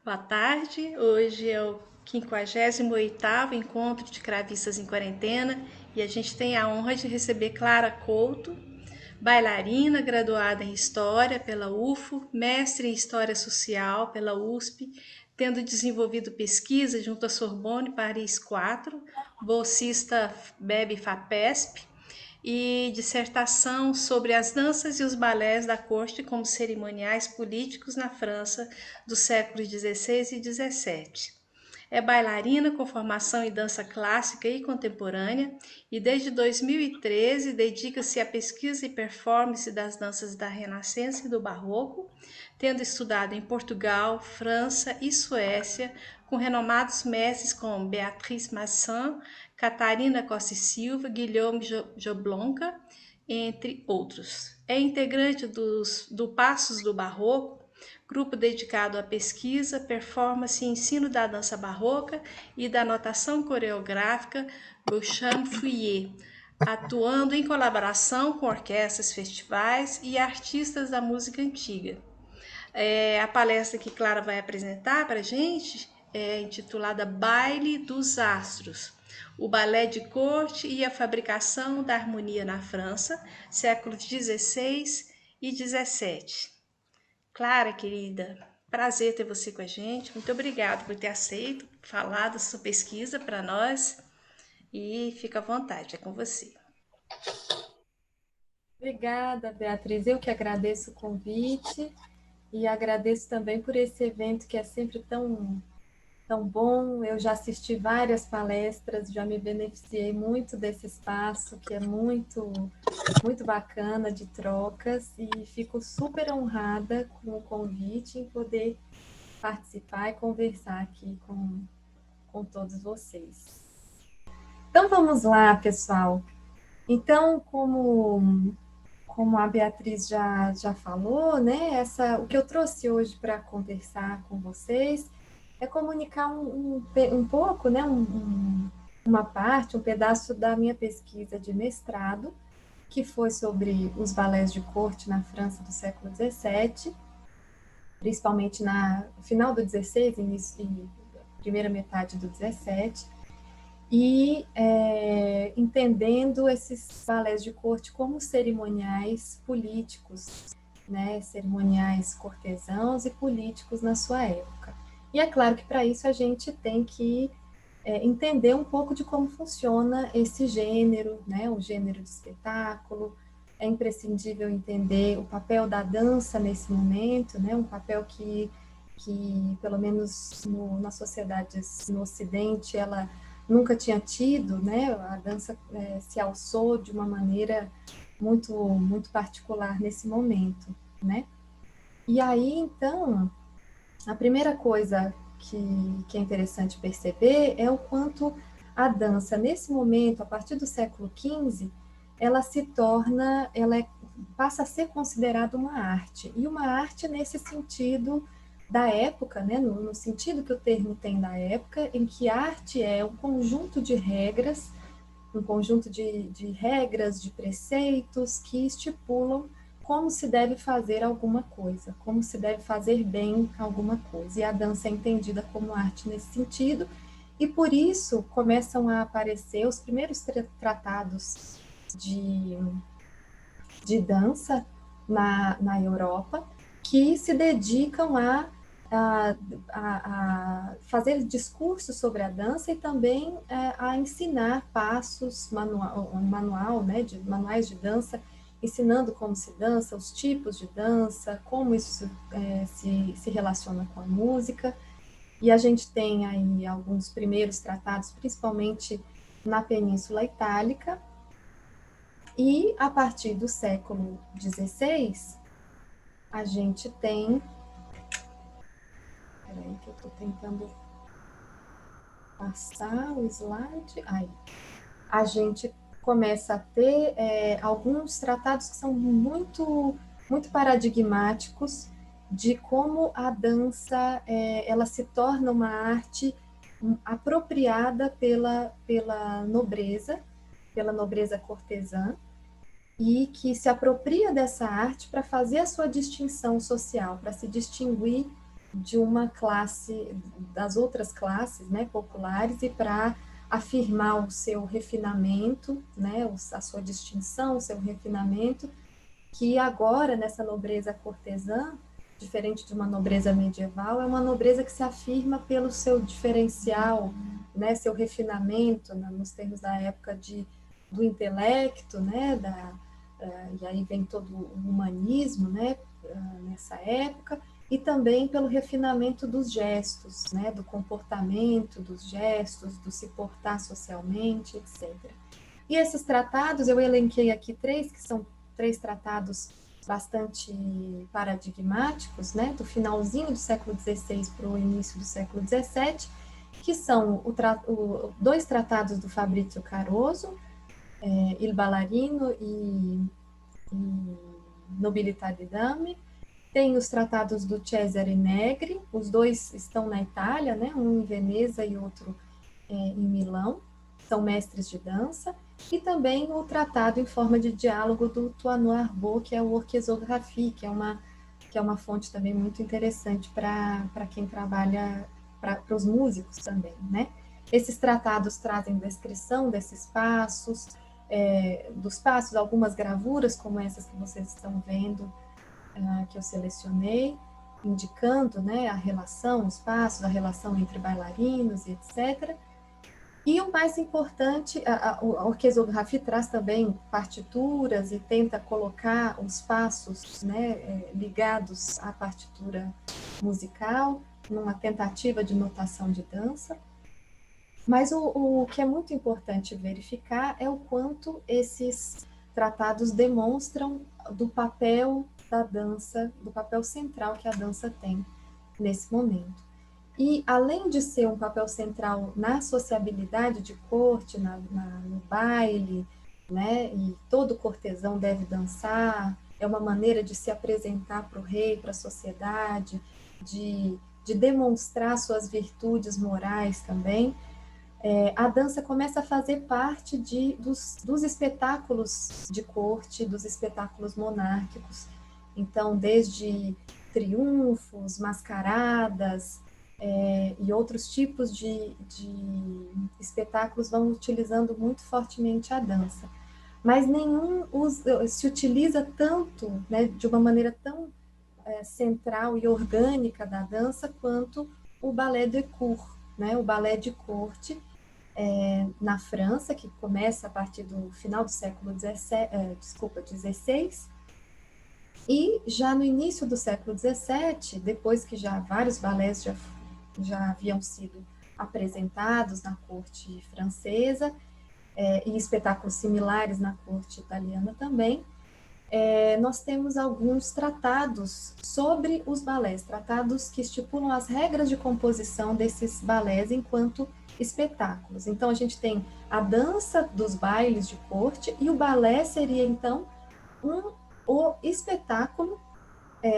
Boa tarde, hoje é o 58º Encontro de Cravistas em Quarentena e a gente tem a honra de receber Clara Couto, bailarina graduada em História pela UFO, mestre em História Social pela USP, tendo desenvolvido pesquisa junto à Sorbonne Paris 4, bolsista BEB FAPESP, e dissertação sobre as danças e os balés da corte como cerimoniais políticos na França dos séculos XVI e XVII. É bailarina com formação em dança clássica e contemporânea e desde 2013 dedica-se à pesquisa e performance das danças da Renascença e do Barroco, tendo estudado em Portugal, França e Suécia com renomados mestres como Beatriz Masson, Catarina Costa e Silva, Guilherme Jablonka, entre outros. É integrante do Passos do Barroco, grupo dedicado à pesquisa, performance e ensino da dança barroca e da notação coreográfica Beauchamp Fouillet, atuando em colaboração com orquestras, festivais e artistas da música antiga. A palestra que Clara vai apresentar para a gente é intitulada Baile dos Astros, o balé de corte e a fabricação da harmonia na França, séculos XVI e XVII. Clara, querida, prazer ter você com a gente. Muito obrigada por ter aceito falar da sua pesquisa para nós. E fica à vontade, é com você. Obrigada, Beatriz. Eu que agradeço o convite e agradeço também por esse evento que é sempre tão bom. Eu já assisti várias palestras, já me beneficiei muito desse espaço, que é muito bacana de trocas, e fico super honrada com o convite em poder participar e conversar aqui com todos vocês. Então vamos lá, pessoal. Então, como a Beatriz já falou, né, o que eu trouxe hoje para conversar com vocês é comunicar um pouco, né, uma parte, um pedaço da minha pesquisa de mestrado, que foi sobre os balés de corte na França do século XVII, principalmente no final do XVI início, e primeira metade do XVII, e entendendo esses balés de corte como cerimoniais políticos, né, cerimoniais cortesãos e políticos na sua época. E é claro que para isso a gente tem que entender um pouco de como funciona esse gênero, né, o gênero de espetáculo. É imprescindível entender o papel da dança nesse momento, né, um papel que pelo menos nas sociedades no Ocidente, ela nunca tinha tido, né? A dança se alçou de uma maneira muito particular nesse momento, né? E aí, então, a primeira coisa que é interessante perceber é o quanto a dança, nesse momento, a partir do século XV, passa a ser considerada uma arte. E uma arte nesse sentido da época, né, no sentido que o termo tem da época, em que arte é um conjunto de regras, de regras, de preceitos que estipulam como se deve fazer alguma coisa, como se deve fazer bem alguma coisa. E a dança é entendida como arte nesse sentido, e por isso começam a aparecer os primeiros tratados de dança na Europa, que se dedicam a fazer discursos sobre a dança e também a ensinar passos, manuais de dança, ensinando como se dança, os tipos de dança, como isso se relaciona com a música. E a gente tem aí alguns primeiros tratados, principalmente na Península Itálica, e a partir do século XVI, a gente tem. Peraí, que eu estou tentando passar o slide. Aí. A gente começa a ter alguns tratados que são muito paradigmáticos de como a dança ela se torna uma arte apropriada pela nobreza cortesã, e que se apropria dessa arte para fazer a sua distinção social, para se distinguir de uma classe, das outras classes, né, populares, e para afirmar o seu refinamento, né, a sua distinção, o seu refinamento, que agora, nessa nobreza cortesã, diferente de uma nobreza medieval, é uma nobreza que se afirma pelo seu diferencial, né, seu refinamento, nos termos da época do intelecto, né, e aí vem todo o humanismo, né, nessa época, e também pelo refinamento dos gestos, né, do comportamento, dos gestos, do se portar socialmente, etc. E esses tratados, eu elenquei aqui três, que são três tratados bastante paradigmáticos, né, do finalzinho do século XVI para o início do século XVII, que são dois tratados do Fabrizio Caroso, Il Ballarino e Nobilità di Dame. Tem os tratados do Cesare Negri, os dois estão na Itália, né, um em Veneza e outro em Milão, são mestres de dança, e também o tratado em forma de diálogo do Toineau Arbeau, que é o Orchesographie, que é uma fonte também muito interessante para quem trabalha, para os músicos também, né? Esses tratados trazem descrição desses passos, dos passos, algumas gravuras, como essas que vocês estão vendo, que eu selecionei, indicando, né, a relação, os passos, a relação entre bailarinos e etc. E o mais importante, a orquestrografia traz também partituras e tenta colocar os passos, né, ligados à partitura musical, numa tentativa de notação de dança. Mas o que é muito importante verificar é o quanto esses tratados demonstram do papel da dança, do papel central que a dança tem nesse momento. E, além de ser um papel central na sociabilidade de corte, no baile, né, e todo cortesão deve dançar, é uma maneira de se apresentar para o rei, para a sociedade, de demonstrar suas virtudes morais também, a dança começa a fazer parte dos espetáculos de corte, dos espetáculos monárquicos. Então, desde triunfos, mascaradas, e outros tipos de espetáculos vão utilizando muito fortemente a dança. Mas nenhum se utiliza tanto, né, de uma maneira tão central e orgânica da dança quanto o ballet de cour, né, o ballet de corte, na França, que começa a partir do final do século XVI, e já no início do século XVII, depois que já vários balés já haviam sido apresentados na corte francesa, e espetáculos similares na corte italiana também, nós temos alguns tratados sobre os balés, tratados que estipulam as regras de composição desses balés enquanto espetáculos. Então, a gente tem a dança dos bailes de corte, e o balé seria, então, o espetáculo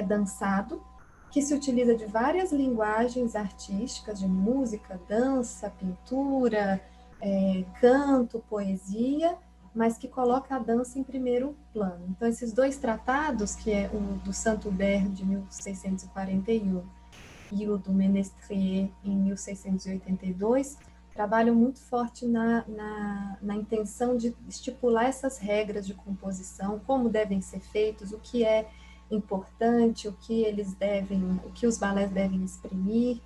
dançado, que se utiliza de várias linguagens artísticas, de música, dança, pintura, canto, poesia, mas que coloca a dança em primeiro plano. Então, esses dois tratados, que é o do Saint-Hubert, de 1641, e o do Ménestrier, em 1682, trabalham muito forte na intenção de estipular essas regras de composição, como devem ser feitos, o que é importante, o que os balés devem exprimir,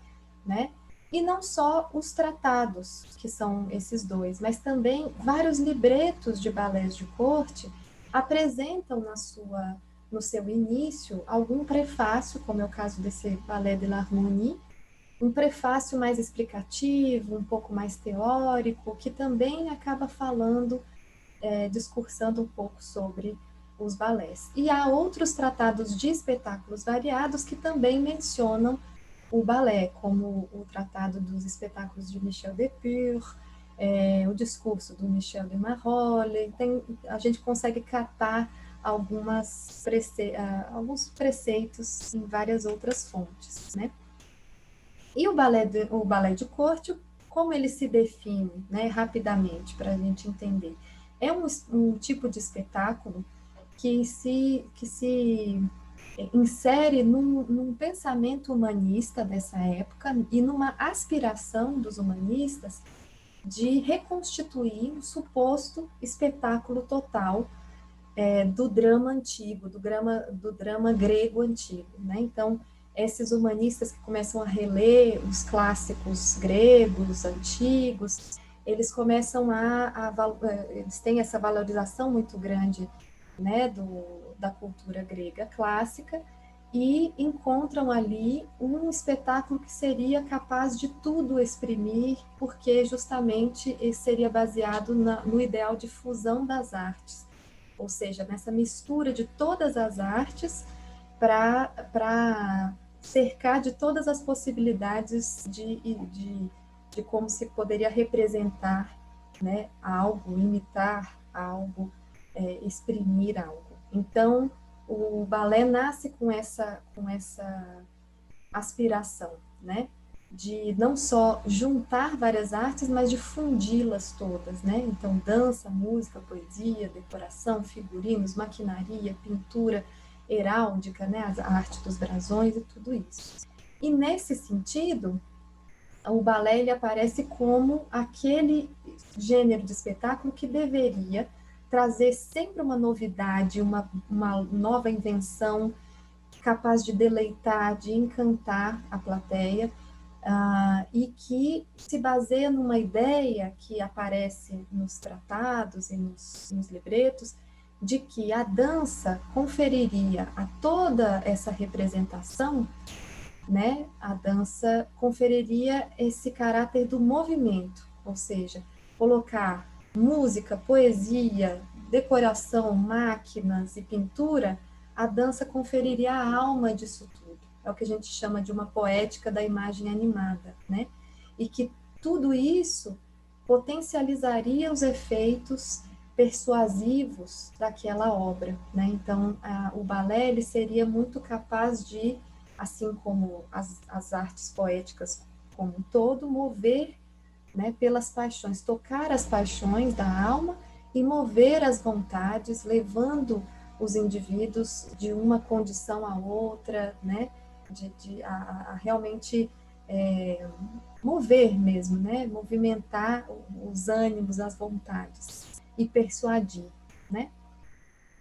né? E não só os tratados, que são esses dois, mas também vários libretos de balés de corte apresentam no seu início algum prefácio, como é o caso desse Ballet de l'Harmonie, um prefácio mais explicativo, um pouco mais teórico, que também acaba falando, discursando um pouco sobre os balés. E há outros tratados de espetáculos variados que também mencionam o balé, como o Tratado dos Espetáculos de Michel Depure, o discurso do Michel de Marolles. A gente consegue catar alguns preceitos em várias outras fontes, né? E o balé de corte, como ele se define, né, rapidamente, para a gente entender? É um tipo de espetáculo que se insere num pensamento humanista dessa época e numa aspiração dos humanistas de reconstituir o suposto espetáculo total do drama antigo, do drama grego antigo, né? Então, esses humanistas que começam a reler os clássicos gregos antigos, eles começam eles têm essa valorização muito grande, né, da cultura grega clássica, e encontram ali um espetáculo que seria capaz de tudo exprimir, porque justamente seria baseado no ideal de fusão das artes, ou seja, nessa mistura de todas as artes para cercar de todas as possibilidades de como se poderia representar, né, algo, imitar algo, exprimir algo. Então, o balé nasce com essa aspiração, né, de não só juntar várias artes, mas de fundi-las todas, né? Então, dança, música, poesia, decoração, figurinos, maquinaria, pintura, heráldica, né? A arte dos brasões e tudo isso. E nesse sentido, o balé ele aparece como aquele gênero de espetáculo que deveria trazer sempre uma novidade, uma nova invenção capaz de deleitar, de encantar a plateia, e que se baseia numa ideia que aparece nos tratados e nos livretos, de que a dança conferiria a toda essa representação, né, a dança conferiria esse caráter do movimento, ou seja, colocar música, poesia, decoração, máquinas e pintura, a dança conferiria a alma disso tudo. É o que a gente chama de uma poética da imagem animada, né? E que tudo isso potencializaria os efeitos persuasivos daquela obra, né? Então, o balé ele seria muito capaz de, assim como as artes poéticas como um todo, mover, né, pelas paixões, tocar as paixões da alma e mover as vontades, levando os indivíduos de uma condição a outra, né, a realmente mover mesmo, né, movimentar os ânimos, as vontades e persuadir, né.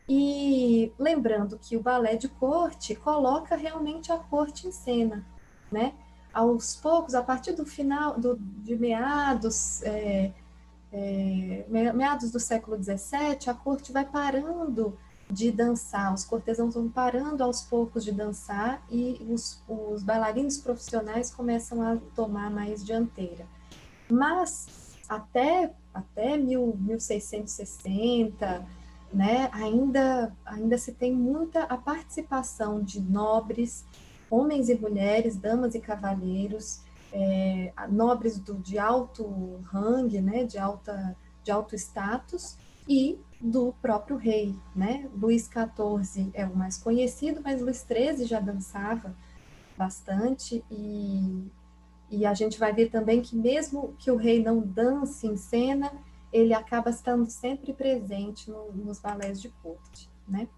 E lembrando que o balé de corte coloca realmente a corte em cena, né? Aos poucos, a partir do final, de meados do século XVII, a corte vai parando de dançar, os cortesãos vão parando aos poucos de dançar e os bailarinos profissionais começam a tomar mais dianteira. Mas até 1660, né, ainda se tem muita a participação de nobres, homens e mulheres, damas e cavalheiros, nobres de alto rangue, né, de alto status, e do próprio rei, né? Luís XIV é o mais conhecido, mas Luís XIII já dançava bastante, e a gente vai ver também que mesmo que o rei não dance em cena, ele acaba estando sempre presente nos balés de corte, né?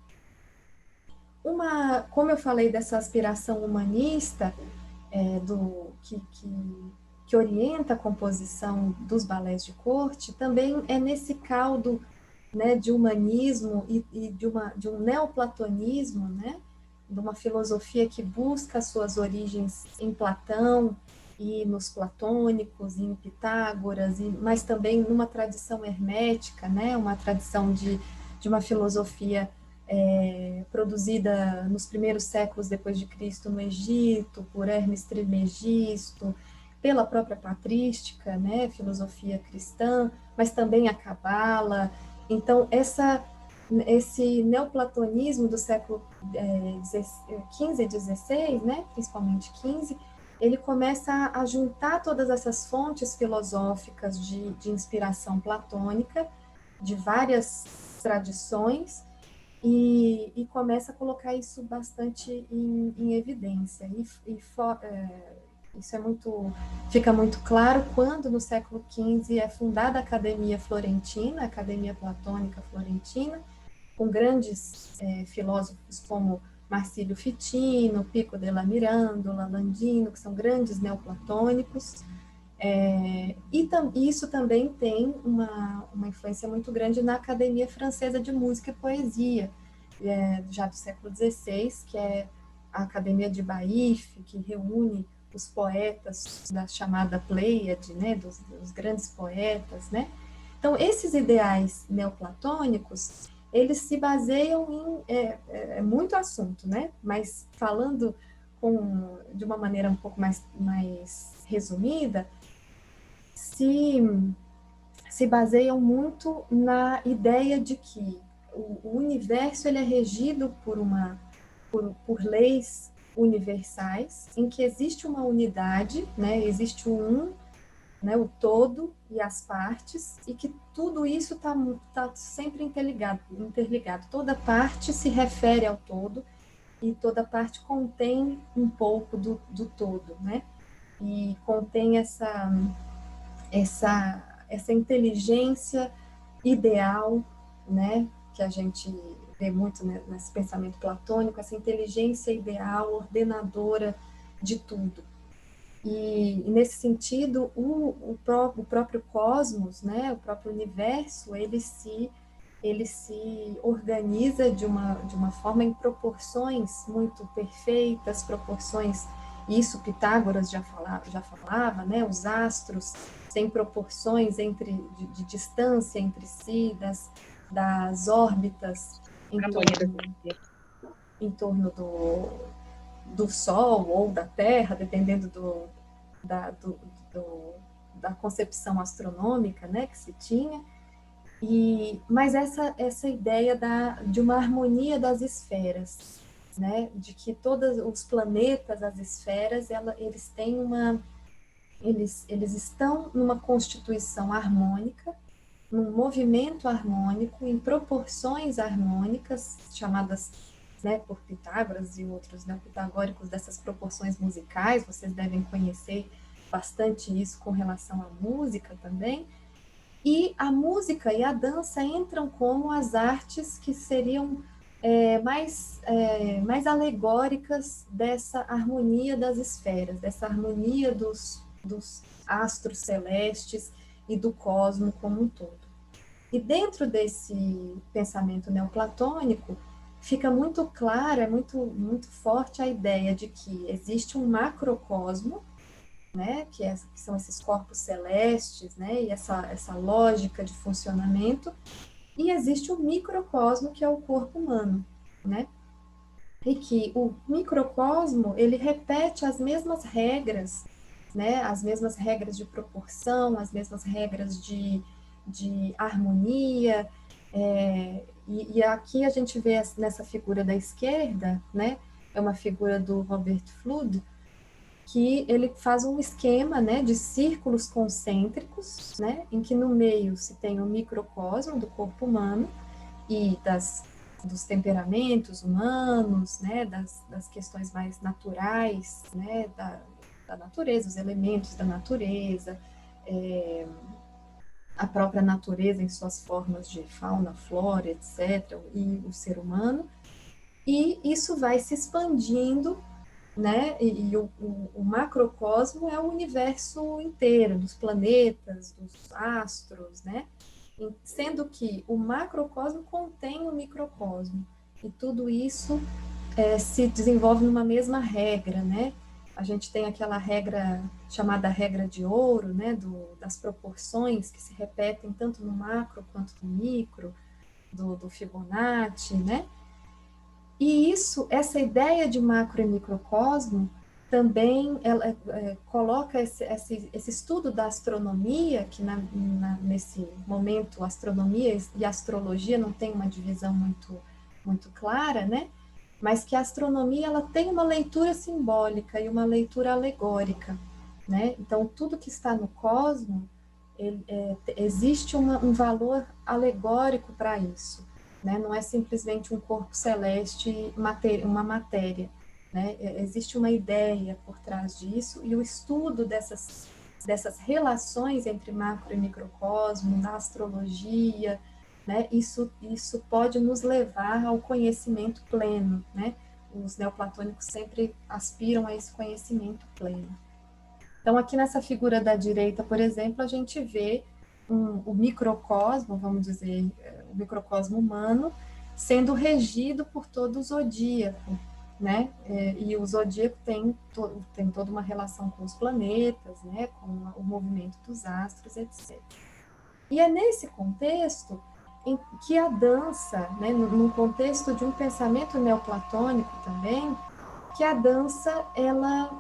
Como eu falei dessa aspiração humanista, que orienta a composição dos balés de corte, também é nesse caldo, né, de humanismo e de um neoplatonismo, né, de uma filosofia que busca suas origens em Platão e nos platônicos, em Pitágoras, mas também numa tradição hermética, né, uma tradição de uma filosofia produzida nos primeiros séculos depois de Cristo no Egito, por Hermes Trismegisto, pela própria patrística, né, filosofia cristã, mas também a cabala. Então, esse neoplatonismo do século XV e XVI, né, principalmente XV, ele começa a juntar todas essas fontes filosóficas de inspiração platônica, de várias tradições, e começa a colocar isso bastante em evidência. Isso fica muito claro quando, no século XV, é fundada a Academia Florentina, a Academia Platônica Florentina, com grandes filósofos como Marcílio Fitino, Pico della Mirandola, Landino, que são grandes neoplatônicos. E isso também tem uma influência muito grande na Academia Francesa de Música e Poesia, já do século XVI, que é a Academia de Baif, que reúne os poetas da chamada Pleiade, né, dos grandes poetas, né? Então, esses ideais neoplatônicos, eles se baseiam em muito assunto, né? Mas falando de uma maneira um pouco mais resumida, se baseiam muito na ideia de que o universo ele é regido por leis universais, em que existe uma unidade, né? Existe né, o todo e as partes, e que tudo isso tá sempre interligado. Toda parte se refere ao todo, e toda parte contém um pouco do todo, né? E contém essa inteligência ideal, né, que a gente vê muito nesse pensamento platônico, essa inteligência ideal, ordenadora de tudo. E nesse sentido, o próprio cosmos, né, o próprio universo, ele se organiza de uma forma em proporções muito perfeitas, proporções, isso Pitágoras já falava, né, os astros têm proporções de distância entre si, das órbitas em torno do Sol ou da Terra, dependendo da concepção astronômica, né, que se tinha. Mas essa ideia de uma harmonia das esferas, né, de que todos os planetas, as esferas, eles estão numa constituição harmônica, num movimento harmônico, em proporções harmônicas, chamadas, né, por Pitágoras e outros neopitagóricos, dessas proporções musicais. Vocês devem conhecer bastante isso com relação à música também. E a música e a dança entram como as artes que seriam mais alegóricas dessa harmonia das esferas, dessa harmonia dos astros celestes e do cosmo como um todo. E dentro desse pensamento neoplatônico, fica muito clara, muito forte a ideia de que existe um macrocosmo, né, que são esses corpos celestes, né, e essa lógica de funcionamento, e existe o microcosmo, que é o corpo humano, né, e que o microcosmo, ele repete as mesmas regras, né, as mesmas regras de proporção, as mesmas regras de harmonia, e aqui a gente vê nessa figura da esquerda, né, é uma figura do Robert Fludd, que ele faz um esquema, né, de círculos concêntricos, né, em que no meio se tem o microcosmo do corpo humano e dos temperamentos humanos, né, das questões mais naturais, né, da natureza, os elementos da natureza, a própria natureza em suas formas de fauna, flora, etc., e o ser humano, e isso vai se expandindo, né? E o macrocosmo é o universo inteiro, dos planetas, dos astros, né? Sendo que o macrocosmo contém o microcosmo, e tudo isso se desenvolve numa mesma regra, né? A gente tem aquela regra chamada regra de ouro, né? Das proporções que se repetem tanto no macro quanto no micro, do Fibonacci, né? E essa ideia de macro e microcosmo, também ela coloca esse estudo da astronomia, que nesse momento astronomia e astrologia não tem uma divisão muito clara, né? Mas que a astronomia ela tem uma leitura simbólica e uma leitura alegórica, né? Então, tudo que está no cosmo, existe um valor alegórico para isso. Né? Não é simplesmente um corpo celeste, uma matéria. Né? Existe uma ideia por trás disso, e o estudo dessas relações entre macro e microcosmo, na astrologia, né? Isso pode nos levar ao conhecimento pleno, né? os neoplatônicos sempre aspiram a esse conhecimento pleno. Então, aqui nessa figura da direita, por exemplo, a gente vê o microcosmo, vamos dizer, o microcosmo humano, sendo regido por todo o zodíaco, né? E o zodíaco tem toda uma relação com os planetas, né? Com o movimento dos astros, etc. E é nesse contexto em que a dança, né, no contexto de um pensamento neoplatônico também, que a dança ela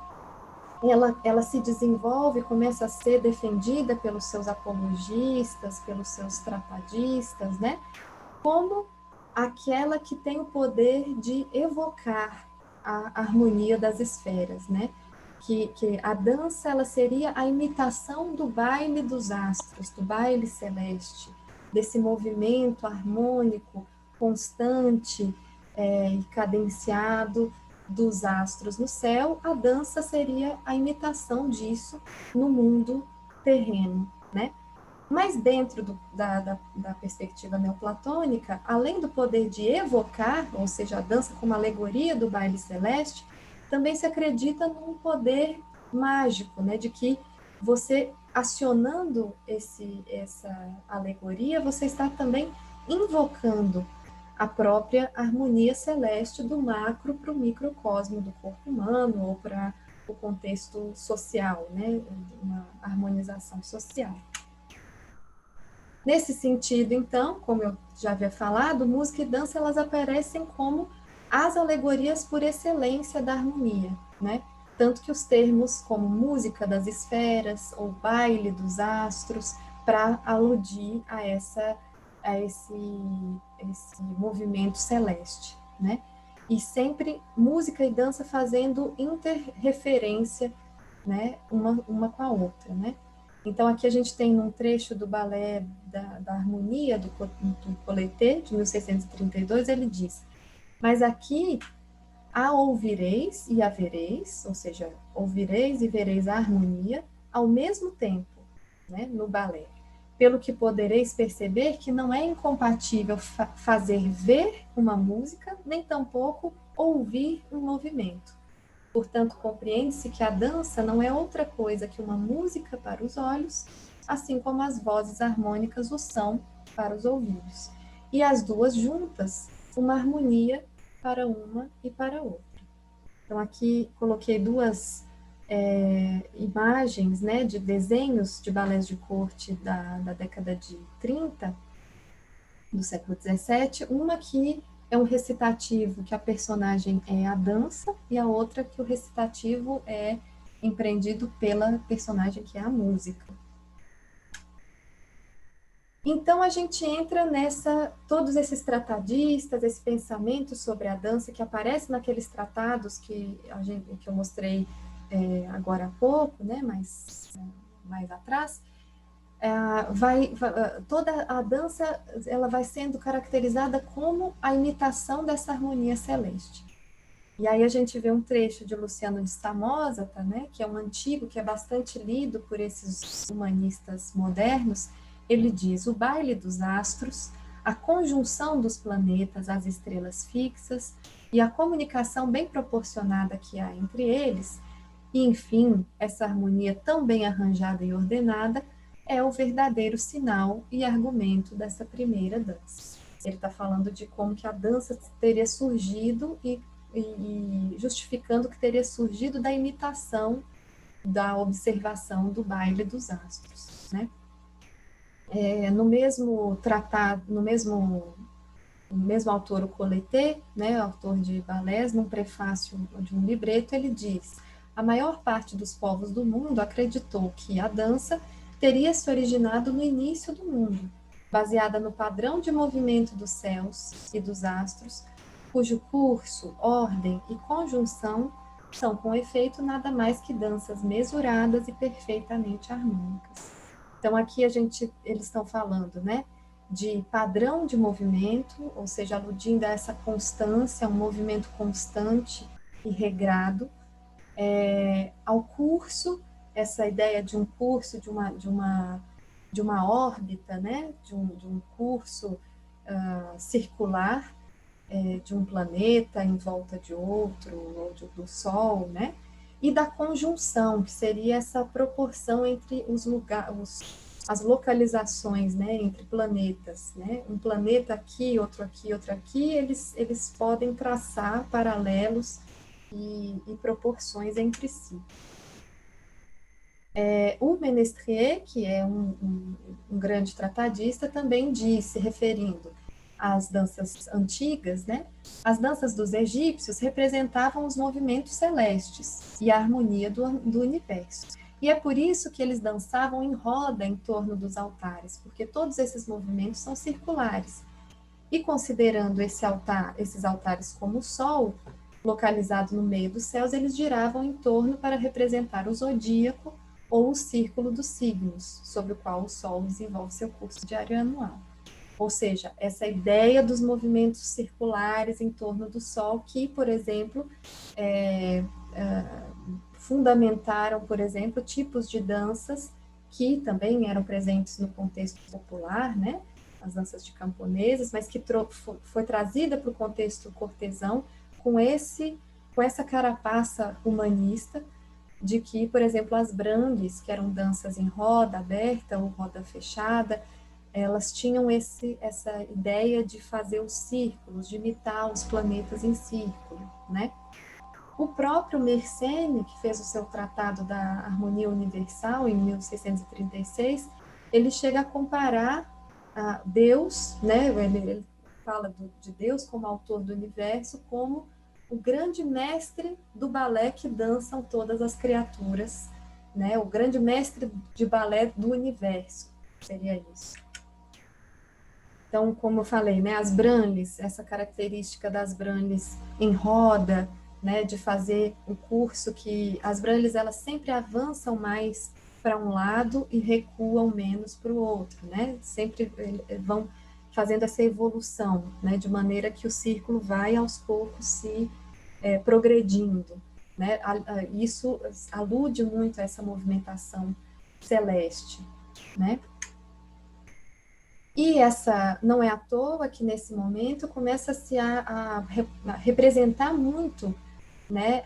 se desenvolve, começa a ser defendida pelos seus apologistas, pelos seus tratadistas, né, como aquela que tem o poder de evocar a harmonia das esferas, né? Que a dança ela seria a imitação do baile dos astros, do baile celeste, desse movimento harmônico, constante e cadenciado dos astros no céu. A dança seria a imitação disso no mundo terreno, né? Mas dentro da perspectiva neoplatônica, além do poder de evocar, ou seja, a dança como alegoria do baile celeste, também se acredita num poder mágico, né, de que você, acionando essa alegoria, você está também invocando a própria harmonia celeste do macro para o microcosmo do corpo humano, ou para o contexto social, né, uma harmonização social. Nesse sentido, então, como eu já havia falado, música e dança elas aparecem como as alegorias por excelência da harmonia, né? Tanto que os termos como música das esferas ou baile dos astros, para aludir a esse movimento celeste, né? E sempre música e dança fazendo interreferência, né? Uma com a outra, né? Então, aqui a gente tem um trecho do balé da harmonia do Colleté, de 1632, ele diz: mas aqui a ouvireis e a vereis, ou seja, ouvireis e vereis a harmonia ao mesmo tempo, né, no balé. Pelo que podereis perceber que não é incompatível fazer ver uma música, nem tampouco ouvir um movimento. Portanto, compreende-se que a dança não é outra coisa que uma música para os olhos, assim como as vozes harmônicas o são para os ouvidos. E as duas juntas, uma harmonia para uma e para a outra. Então, aqui coloquei duas imagens, né, de desenhos de balés de corte da década de 30, do século 17, uma que é um recitativo que a personagem é a dança e a outra que o recitativo é empreendido pela personagem que é a música. Então a gente entra todos esses tratadistas, esse pensamento sobre a dança que aparece naqueles tratados que eu mostrei agora há pouco, né, mais atrás. Toda a dança ela vai sendo caracterizada como a imitação dessa harmonia celeste. E aí a gente vê um trecho de Luciano de Samosata, né, que é um antigo, que é bastante lido por esses humanistas modernos. Ele diz: o baile dos astros, a conjunção dos planetas às estrelas fixas e a comunicação bem proporcionada que há entre eles, e enfim, essa harmonia tão bem arranjada e ordenada, é o verdadeiro sinal e argumento dessa primeira dança. Ele está falando de como que a dança teria surgido e justificando que teria surgido da imitação, da observação do baile dos astros, né? No mesmo tratado, no mesmo autor, o Colleté, né, autor de balés, num prefácio de um libreto, ele diz: a maior parte dos povos do mundo acreditou que a dança teria se originado no início do mundo, baseada no padrão de movimento dos céus e dos astros, cujo curso, ordem e conjunção são, com efeito, nada mais que danças mesuradas e perfeitamente harmônicas. Então, aqui eles estão falando, né, de padrão de movimento, ou seja, aludindo a essa constância, um movimento constante e regrado, ao curso, essa ideia de um curso, de uma órbita, né, de um curso circular, de um planeta em volta de outro, ou do Sol, né? E da conjunção, que seria essa proporção entre as localizações, né, entre planetas, né? Um planeta aqui, outro aqui, eles podem traçar paralelos e proporções entre si. O Ménestrier, que é um grande tratadista, também disse, referindo às danças antigas, né? As danças dos egípcios representavam os movimentos celestes e a harmonia do universo. E é por isso que eles dançavam em roda em torno dos altares, porque todos esses movimentos são circulares. E considerando esses altares como o Sol, localizado no meio dos céus, eles giravam em torno para representar o zodíaco ou o círculo dos signos, sobre o qual o Sol desenvolve seu curso diário anual. Ou seja, essa ideia dos movimentos circulares em torno do Sol, que, por exemplo, fundamentaram, por exemplo, tipos de danças que também eram presentes no contexto popular, né? As danças de camponeses, mas que foi trazida para o contexto cortesão com essa carapaça humanista de que, por exemplo, as brangues, que eram danças em roda aberta ou roda fechada, elas tinham essa ideia de fazer os círculos, de imitar os planetas em círculo, né? O próprio Mersenne, que fez o seu Tratado da Harmonia Universal em 1636, ele chega a comparar Deus, né? Ele fala de Deus como autor do universo, como o grande mestre do balé que dançam todas as criaturas, né? O grande mestre de balé do universo, seria isso. Então, como eu falei, né, as branles, essa característica das branles em roda, né, de fazer um curso que as branles elas sempre avançam mais para um lado e recuam menos para o outro, né? Sempre vão fazendo essa evolução, né, de maneira que o círculo vai aos poucos se progredindo, né? Isso alude muito a essa movimentação celeste, né? E essa não é à toa que nesse momento começa-se a representar muito, né,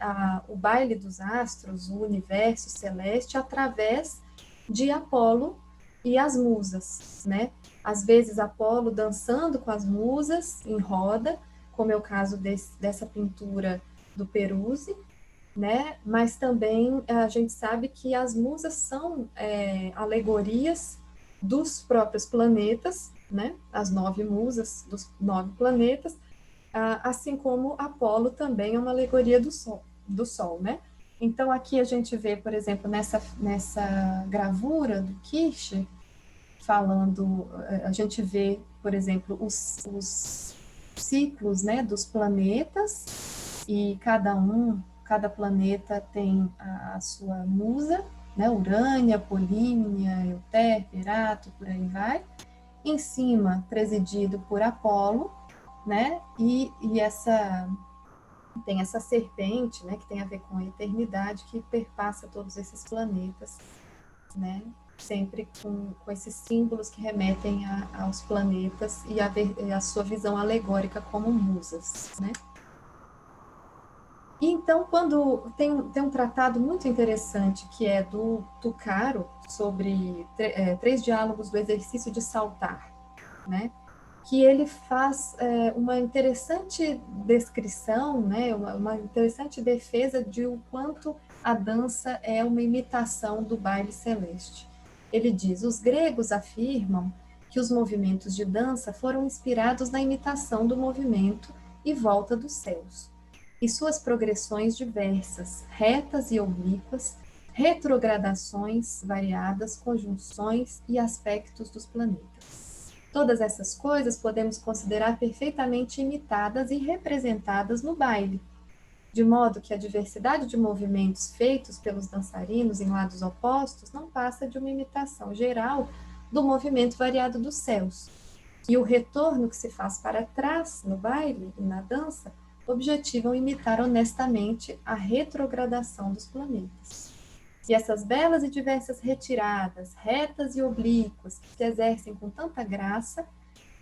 o baile dos astros, o universo celeste, através de Apolo e as musas, né? Às vezes Apolo dançando com as musas em roda, como é o caso dessa pintura do Peruzzi, né? Mas também a gente sabe que as musas são alegorias dos próprios planetas, né? As 9 musas dos 9 planetas, assim como Apolo também é uma alegoria do Sol, né? Então aqui a gente vê, por exemplo, nessa gravura do Kircher, a gente vê, por exemplo, os ciclos, né, dos planetas, e cada planeta tem a sua musa, né, Urânia, Polínia, Euterpe, Erato, por aí vai. Em cima, presidido por Apolo, né, e tem essa serpente, né, que tem a ver com a eternidade, que perpassa todos esses planetas, né, sempre com esses símbolos que remetem aos planetas e a sua visão alegórica como musas, né. E então, quando tem um tratado muito interessante, que é do Tucaro, sobre 3 diálogos do exercício de saltar, né? Que ele faz uma interessante descrição, né? Uma interessante defesa de o quanto a dança é uma imitação do baile celeste. Ele diz: os gregos afirmam que os movimentos de dança foram inspirados na imitação do movimento e volta dos céus, e suas progressões diversas, retas e oblíquas, retrogradações variadas, conjunções e aspectos dos planetas. Todas essas coisas podemos considerar perfeitamente imitadas e representadas no baile, de modo que a diversidade de movimentos feitos pelos dançarinos em lados opostos não passa de uma imitação geral do movimento variado dos céus. E o retorno que se faz para trás no baile e na dança objetivam imitar honestamente a retrogradação dos planetas. E essas belas e diversas retiradas, retas e oblíquas, que se exercem com tanta graça,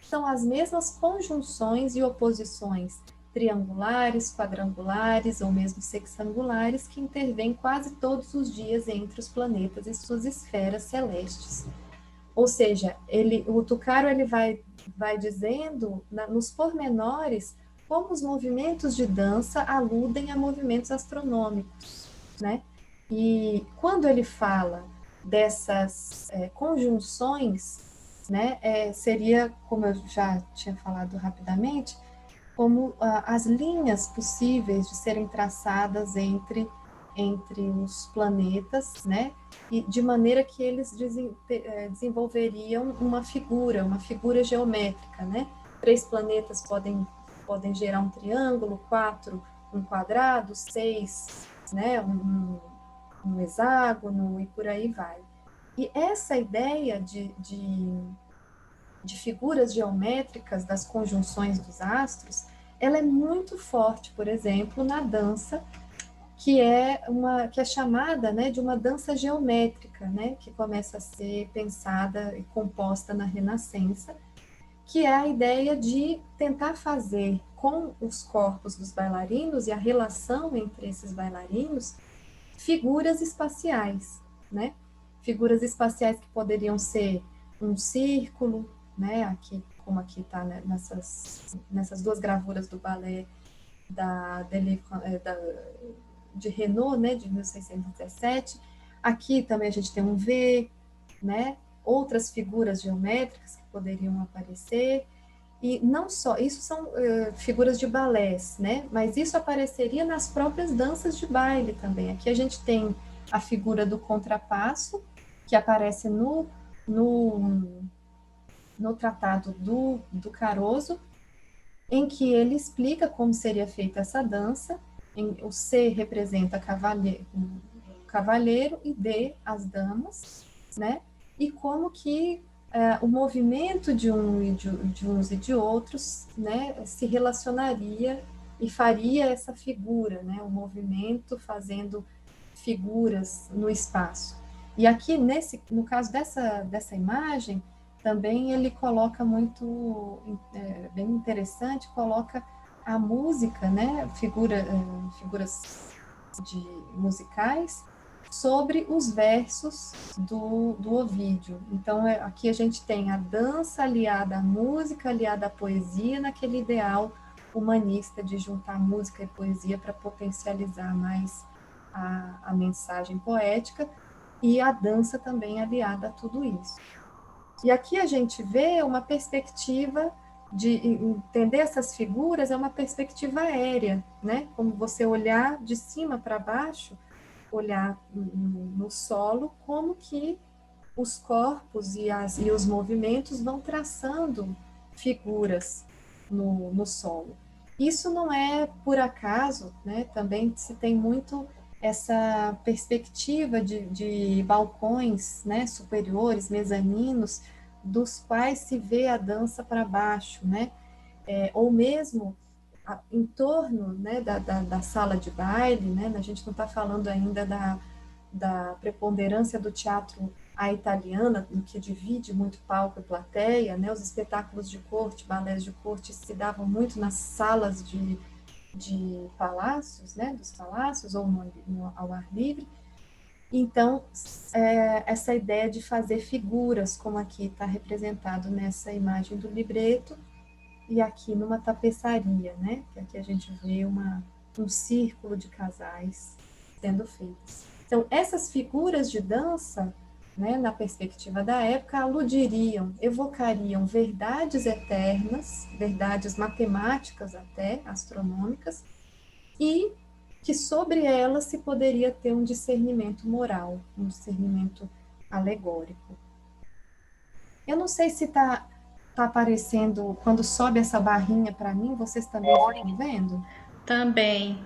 são as mesmas conjunções e oposições triangulares, quadrangulares ou mesmo sextangulares que intervêm quase todos os dias entre os planetas e suas esferas celestes. Ou seja, o Tucaro ele vai dizendo nos pormenores como os movimentos de dança aludem a movimentos astronômicos, né? E quando ele fala dessas conjunções, né, seria, como eu já tinha falado rapidamente, como as linhas possíveis de serem traçadas entre os planetas, né, e de maneira que eles desenvolveriam uma figura geométrica, né? 3 planetas podem gerar um triângulo, 4 um quadrado, 6, né, um hexágono e por aí vai. E essa ideia de figuras geométricas das conjunções dos astros, ela é muito forte, por exemplo, na dança, que é chamada, né, de uma dança geométrica, né, que começa a ser pensada e composta na Renascença, que é a ideia de tentar fazer com os corpos dos bailarinos e a relação entre esses bailarinos figuras espaciais, né? Figuras espaciais que poderiam ser um círculo, né? Aqui, como aqui está, né? nessas 2 gravuras do balé de Renault, né? De 1617. Aqui também a gente tem um V, né? Outras figuras geométricas que poderiam aparecer. E não só, isso são figuras de balés, né? Mas isso apareceria nas próprias danças de baile também. Aqui a gente tem a figura do contrapasso, que aparece no tratado do Caroso, em que ele explica como seria feita essa dança. O C representa o cavalheiro e D as damas, né? E como que o movimento de uns e de outros, né, se relacionaria e faria essa figura, né, o movimento fazendo figuras no espaço. E aqui, no caso dessa imagem, também ele coloca muito, bem interessante, coloca a música, né, figuras musicais, sobre os versos do Ovídio. Então, aqui a gente tem a dança aliada à música, aliada à poesia, naquele ideal humanista de juntar música e poesia para potencializar mais a mensagem poética, e a dança também aliada a tudo isso. E aqui a gente vê uma perspectiva de entender essas figuras, é uma perspectiva aérea, né? Como você olhar de cima para baixo, olhar no solo, como que os corpos e os movimentos vão traçando figuras no solo. Isso não é por acaso, né? Também se tem muito essa perspectiva de balcões, né, superiores, mezaninos, dos quais se vê a dança para baixo, né? Ou mesmo em torno, né, da sala de baile, né? A gente não está falando ainda da preponderância do teatro à italiana, que divide muito palco e plateia, né? Os espetáculos de corte, balés de corte, se davam muito nas salas de palácios, né? Dos palácios ou ao ar livre. Então, essa ideia de fazer figuras, como aqui está representado nessa imagem do libreto, e aqui numa tapeçaria, né? Que aqui a gente vê um círculo de casais sendo feitos. Então, essas figuras de dança, né, na perspectiva da época, aludiriam, evocariam verdades eternas, verdades matemáticas até, astronômicas, e que sobre elas se poderia ter um discernimento moral, um discernimento alegórico. Eu não sei se está aparecendo, quando sobe essa barrinha para mim, vocês também estão vendo? Também.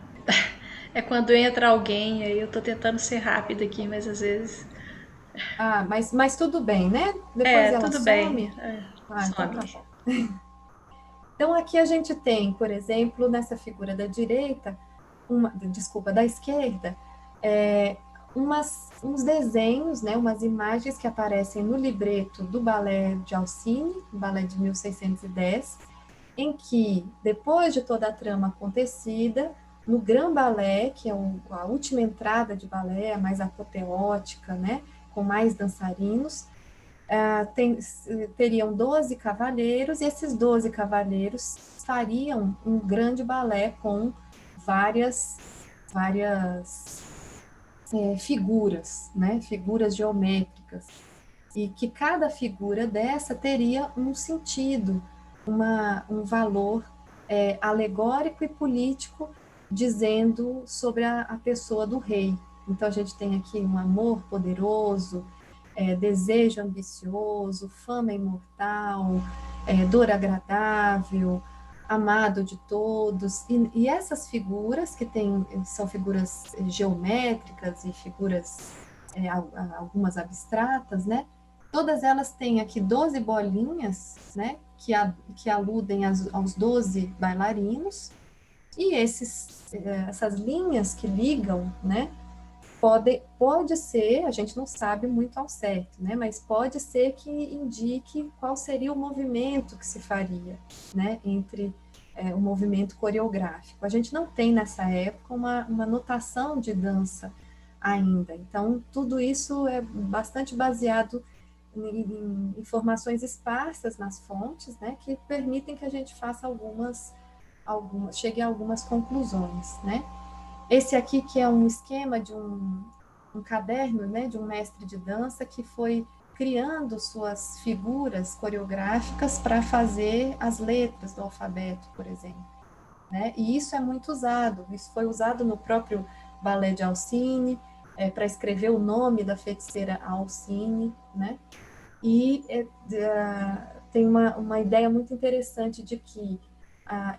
É quando entra alguém, aí eu tô tentando ser rápida aqui, mas às vezes... Ah, mas tudo bem, né? Depois ela tudo bem. some? Então Some. tá bom. Então aqui a gente tem, por exemplo, nessa figura da direita, desculpa, da esquerda, uns desenhos, né, umas imagens que aparecem no libreto do balé de Alcine, o balé de 1610, em que, depois de toda a trama acontecida, no Grand Ballet, que é a última entrada de balé, a mais apoteótica, né, com mais dançarinos, teriam 12 cavaleiros, e esses 12 cavaleiros fariam um grande balé com várias figuras, né, figuras geométricas, e que cada figura dessa teria um sentido, um valor alegórico e político, dizendo sobre a pessoa do rei. Então a gente tem aqui um amor poderoso, desejo ambicioso, fama imortal, dor agradável, amado de todos. E essas figuras, que são figuras geométricas e figuras algumas abstratas, né? Todas elas têm aqui 12 bolinhas, né? Que aludem aos 12 bailarinos. E essas linhas que ligam, né? Pode ser, a gente não sabe muito ao certo, né? Mas pode ser que indique qual seria o movimento que se faria, né? Entre o movimento coreográfico. A gente não tem nessa época uma notação de dança ainda. Então, tudo isso é bastante baseado em informações esparsas nas fontes, né? Que permitem que a gente faça chegue a algumas conclusões, né? Esse aqui que é um esquema de um caderno, né, de um mestre de dança que foi criando suas figuras coreográficas para fazer as letras do alfabeto, por exemplo, né? E isso é muito usado. Isso foi usado no próprio balé de Alcine, para escrever o nome da feiticeira Alcine, né? E tem uma ideia muito interessante de que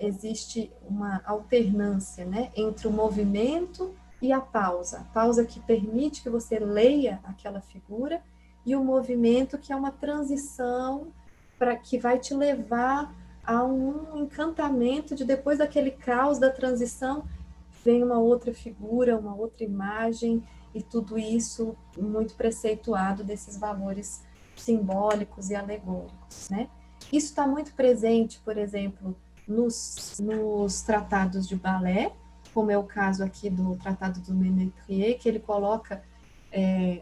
existe uma alternância, né, entre o movimento e a pausa que permite que você leia aquela figura, e o movimento, que é uma transição que vai te levar a um encantamento de, depois daquele caos da transição, vem uma outra figura, uma outra imagem, e tudo isso muito preceituado desses valores simbólicos e alegóricos, né? Isso está muito presente, por exemplo, nos tratados de balé, como é o caso aqui do Tratado do Ménétrier, que ele coloca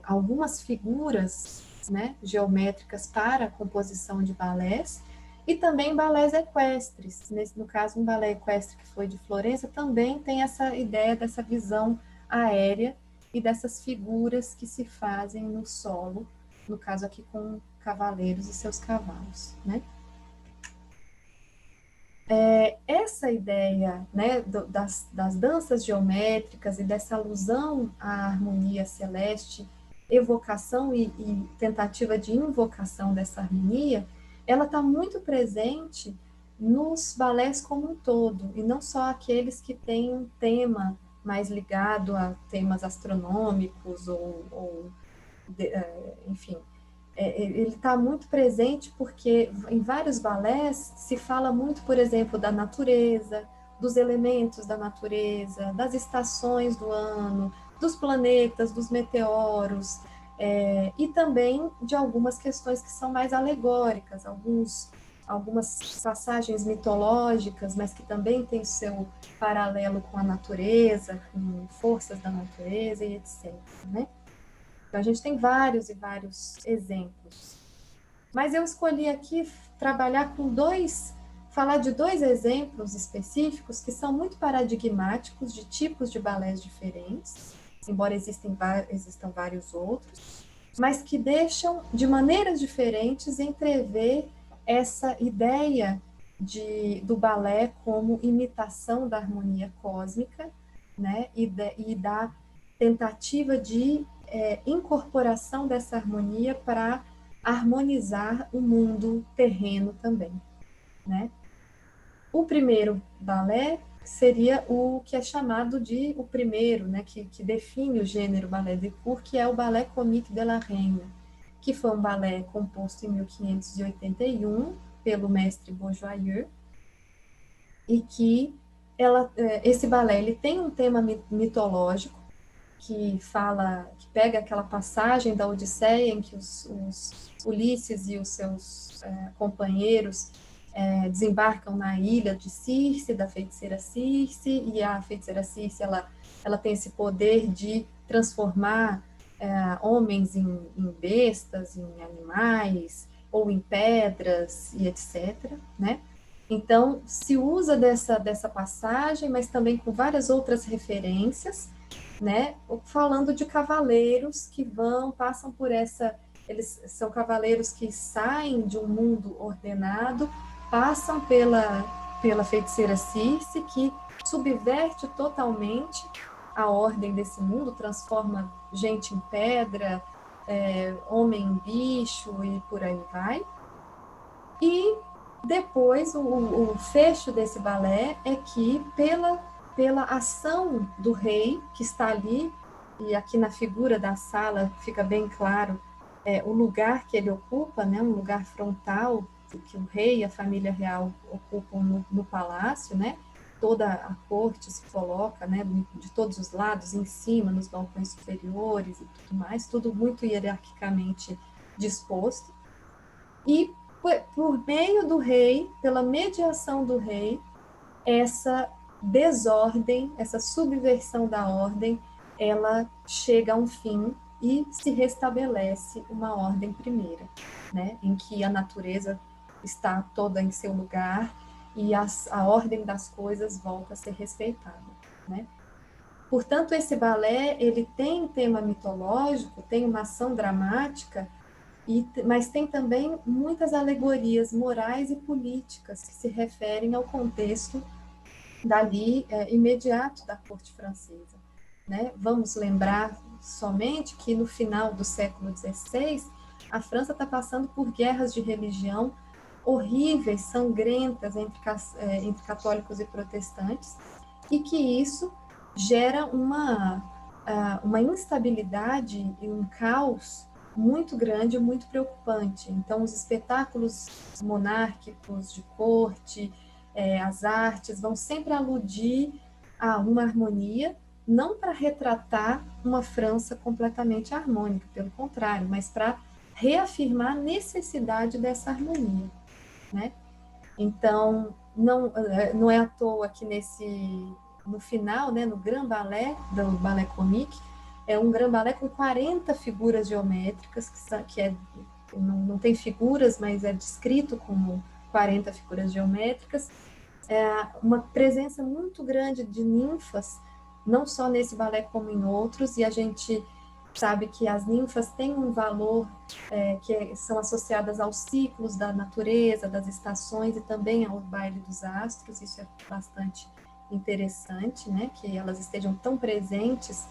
algumas figuras, né, geométricas para a composição de balés, e também balés equestres. No caso, um balé equestre que foi de Florença também tem essa ideia dessa visão aérea e dessas figuras que se fazem no solo, no caso aqui com cavaleiros e seus cavalos, né? Essa ideia, né, das danças geométricas e dessa alusão à harmonia celeste, evocação e tentativa de invocação dessa harmonia, ela está muito presente nos balés como um todo, e não só aqueles que têm um tema mais ligado a temas astronômicos enfim, ele está muito presente porque em vários balés se fala muito, por exemplo, da natureza, dos elementos da natureza, das estações do ano, dos planetas, dos meteoros, e também de algumas questões que são mais alegóricas, algumas passagens mitológicas, mas que também têm seu paralelo com a natureza, com forças da natureza e etc., né? Então, a gente tem vários e vários exemplos. Mas eu escolhi aqui falar de dois exemplos específicos que são muito paradigmáticos de tipos de balés diferentes, embora existam vários outros, mas que deixam, de maneiras diferentes, entrever essa ideia do balé como imitação da harmonia cósmica, né, e da tentativa de incorporação dessa harmonia para harmonizar o mundo terreno também, né? O primeiro balé seria o que é chamado de o primeiro, né, que define o gênero ballet de cour, que é o Ballet Comique de la Reine, que foi um balé composto em 1581 pelo mestre Beaujoyeux, e que esse balé ele tem um tema mitológico, que pega aquela passagem da Odisseia em que os Ulisses e os seus companheiros desembarcam na ilha de Circe, da feiticeira Circe, e a feiticeira Circe ela tem esse poder de transformar homens em bestas, em animais, ou em pedras, e etc., né? Então, se usa dessa passagem, mas também com várias outras referências, né? Falando de cavaleiros que passam por eles são cavaleiros que saem de um mundo ordenado, passam pela feiticeira Circe, que subverte totalmente a ordem desse mundo, transforma gente em pedra, homem em bicho e por aí vai. E depois, o fecho desse balé é que, pela ação do rei, que está ali, e aqui na figura da sala fica bem claro o lugar que ele ocupa, né, um lugar frontal, que o rei e a família real ocupam no palácio, né? Toda a corte se coloca, né, de todos os lados, em cima, nos balcões superiores e tudo mais, tudo muito hierarquicamente disposto. E por meio do rei, pela mediação do rei, essa desordem, essa subversão da ordem, ela chega a um fim e se restabelece uma ordem primeira, né, em que a natureza está toda em seu lugar e a ordem das coisas volta a ser respeitada, né? Portanto, esse balé, ele tem um tema mitológico, tem uma ação dramática, mas tem também muitas alegorias morais e políticas que se referem ao contexto dali imediato da corte francesa, né? Vamos lembrar somente que no final do século XVI, a França está passando por guerras de religião horríveis, sangrentas entre católicos e protestantes, e que isso gera uma instabilidade e um caos muito grande, muito preocupante. Então, os espetáculos monárquicos de corte, as artes, vão sempre aludir a uma harmonia, não para retratar uma França completamente harmônica, pelo contrário, mas para reafirmar a necessidade dessa harmonia, né? Então, não é à toa que no final, né, no Grand Ballet, do Ballet Comique, é um Grand Ballet com 40 figuras geométricas, não tem figuras, mas é descrito como 40 figuras geométricas, uma presença muito grande de ninfas, não só nesse balé como em outros, e a gente sabe que as ninfas têm um valor que são associadas aos ciclos da natureza, das estações e também ao baile dos astros. Isso é bastante interessante, né, que elas estejam tão presentes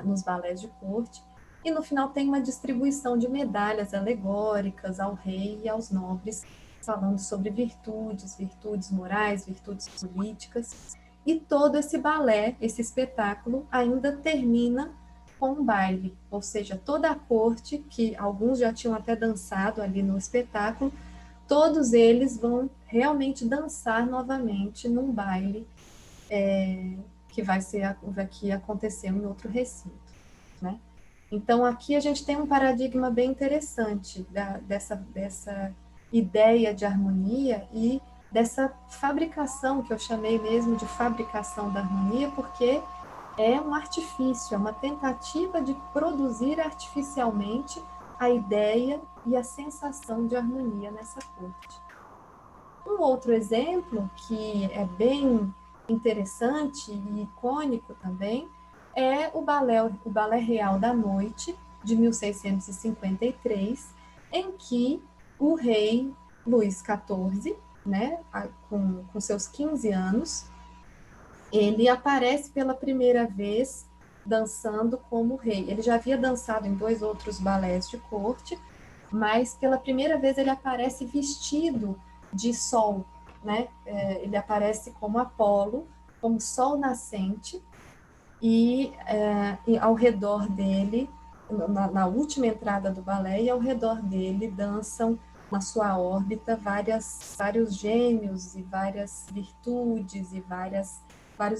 nos balés de corte. E no final tem uma distribuição de medalhas alegóricas ao rei e aos nobres, falando sobre virtudes morais, virtudes políticas. E todo esse balé, esse espetáculo, ainda termina com um baile, ou seja, toda a corte, que alguns já tinham até dançado ali no espetáculo, todos eles vão realmente dançar novamente num baile que aconteceu em outro recinto, né? Então, aqui a gente tem um paradigma bem interessante dessa ideia de harmonia e dessa fabricação, que eu chamei mesmo de fabricação da harmonia, porque é um artifício, é uma tentativa de produzir artificialmente a ideia e a sensação de harmonia nessa corte. Um outro exemplo que é bem interessante e icônico também é o Balé Real da Noite, de 1653, em que o rei Luís XIV, né, com seus 15 anos, ele aparece pela primeira vez dançando como rei. Ele já havia dançado em 2 outros balés de corte, mas pela primeira vez ele aparece vestido de sol, né? Ele aparece como Apolo, como sol nascente, e ao redor dele, na última entrada do balé, e ao redor dele dançam na sua órbita vários gênios e várias virtudes e vários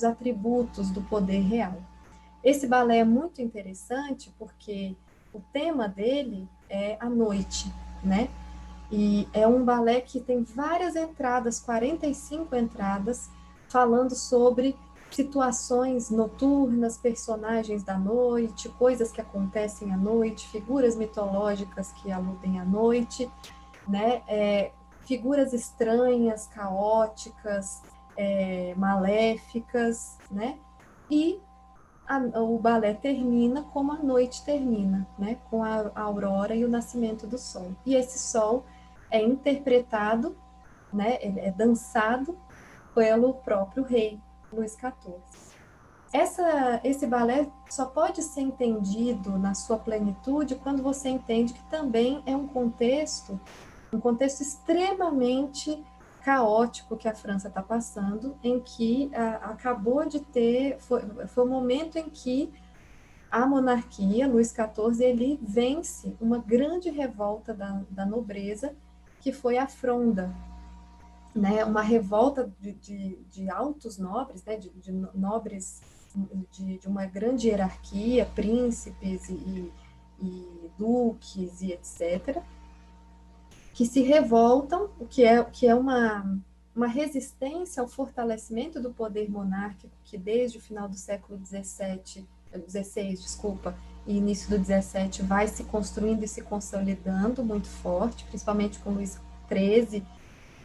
atributos do poder real. Esse balé é muito interessante porque o tema dele é a noite, né? E é um balé que tem várias entradas, 45 entradas, falando sobre situações noturnas, personagens da noite, coisas que acontecem à noite, figuras mitológicas que aludem à noite, né? Figuras estranhas, caóticas, maléficas, né? E o balé termina como a noite termina, né? Com a aurora e o nascimento do sol. E esse sol é interpretado, né? É dançado pelo próprio rei Luís XIV. Esse balé só pode ser entendido na sua plenitude quando você entende que também é um contexto extremamente caótico que a França está passando, em que acabou de ter, foi o momento em que a monarquia, Luís XIV, ele vence uma grande revolta da nobreza, que foi a Fronda, né? Uma revolta de altos nobres, né? De nobres de uma grande hierarquia, príncipes e duques e etc., que se revoltam, que é uma resistência ao fortalecimento do poder monárquico que desde o final do século XVI, desculpa, e início do XVII vai se construindo e se consolidando muito forte, principalmente com Luís XIII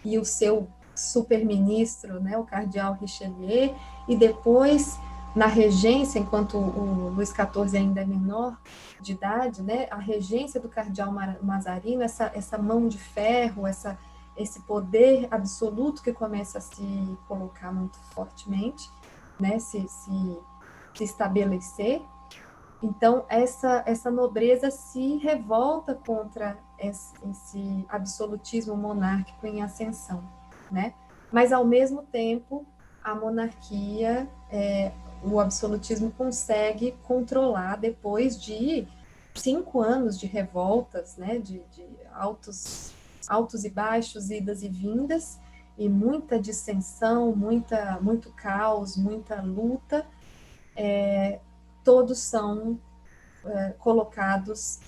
e o seu super-ministro, né, o cardeal Richelieu, e depois, na regência, enquanto o Luís XIV ainda é menor de idade, né, a regência do cardeal Mazarino, essa mão de ferro, esse poder absoluto que começa a se colocar muito fortemente, né, se estabelecer. Então, essa nobreza se revolta contra esse absolutismo monárquico em ascensão, né? Mas, ao mesmo tempo, a monarquia, o absolutismo consegue controlar depois de 5 anos de revoltas, né? De altos e baixos, idas e vindas, e muita dissensão, muito caos, muita luta. Todos são colocados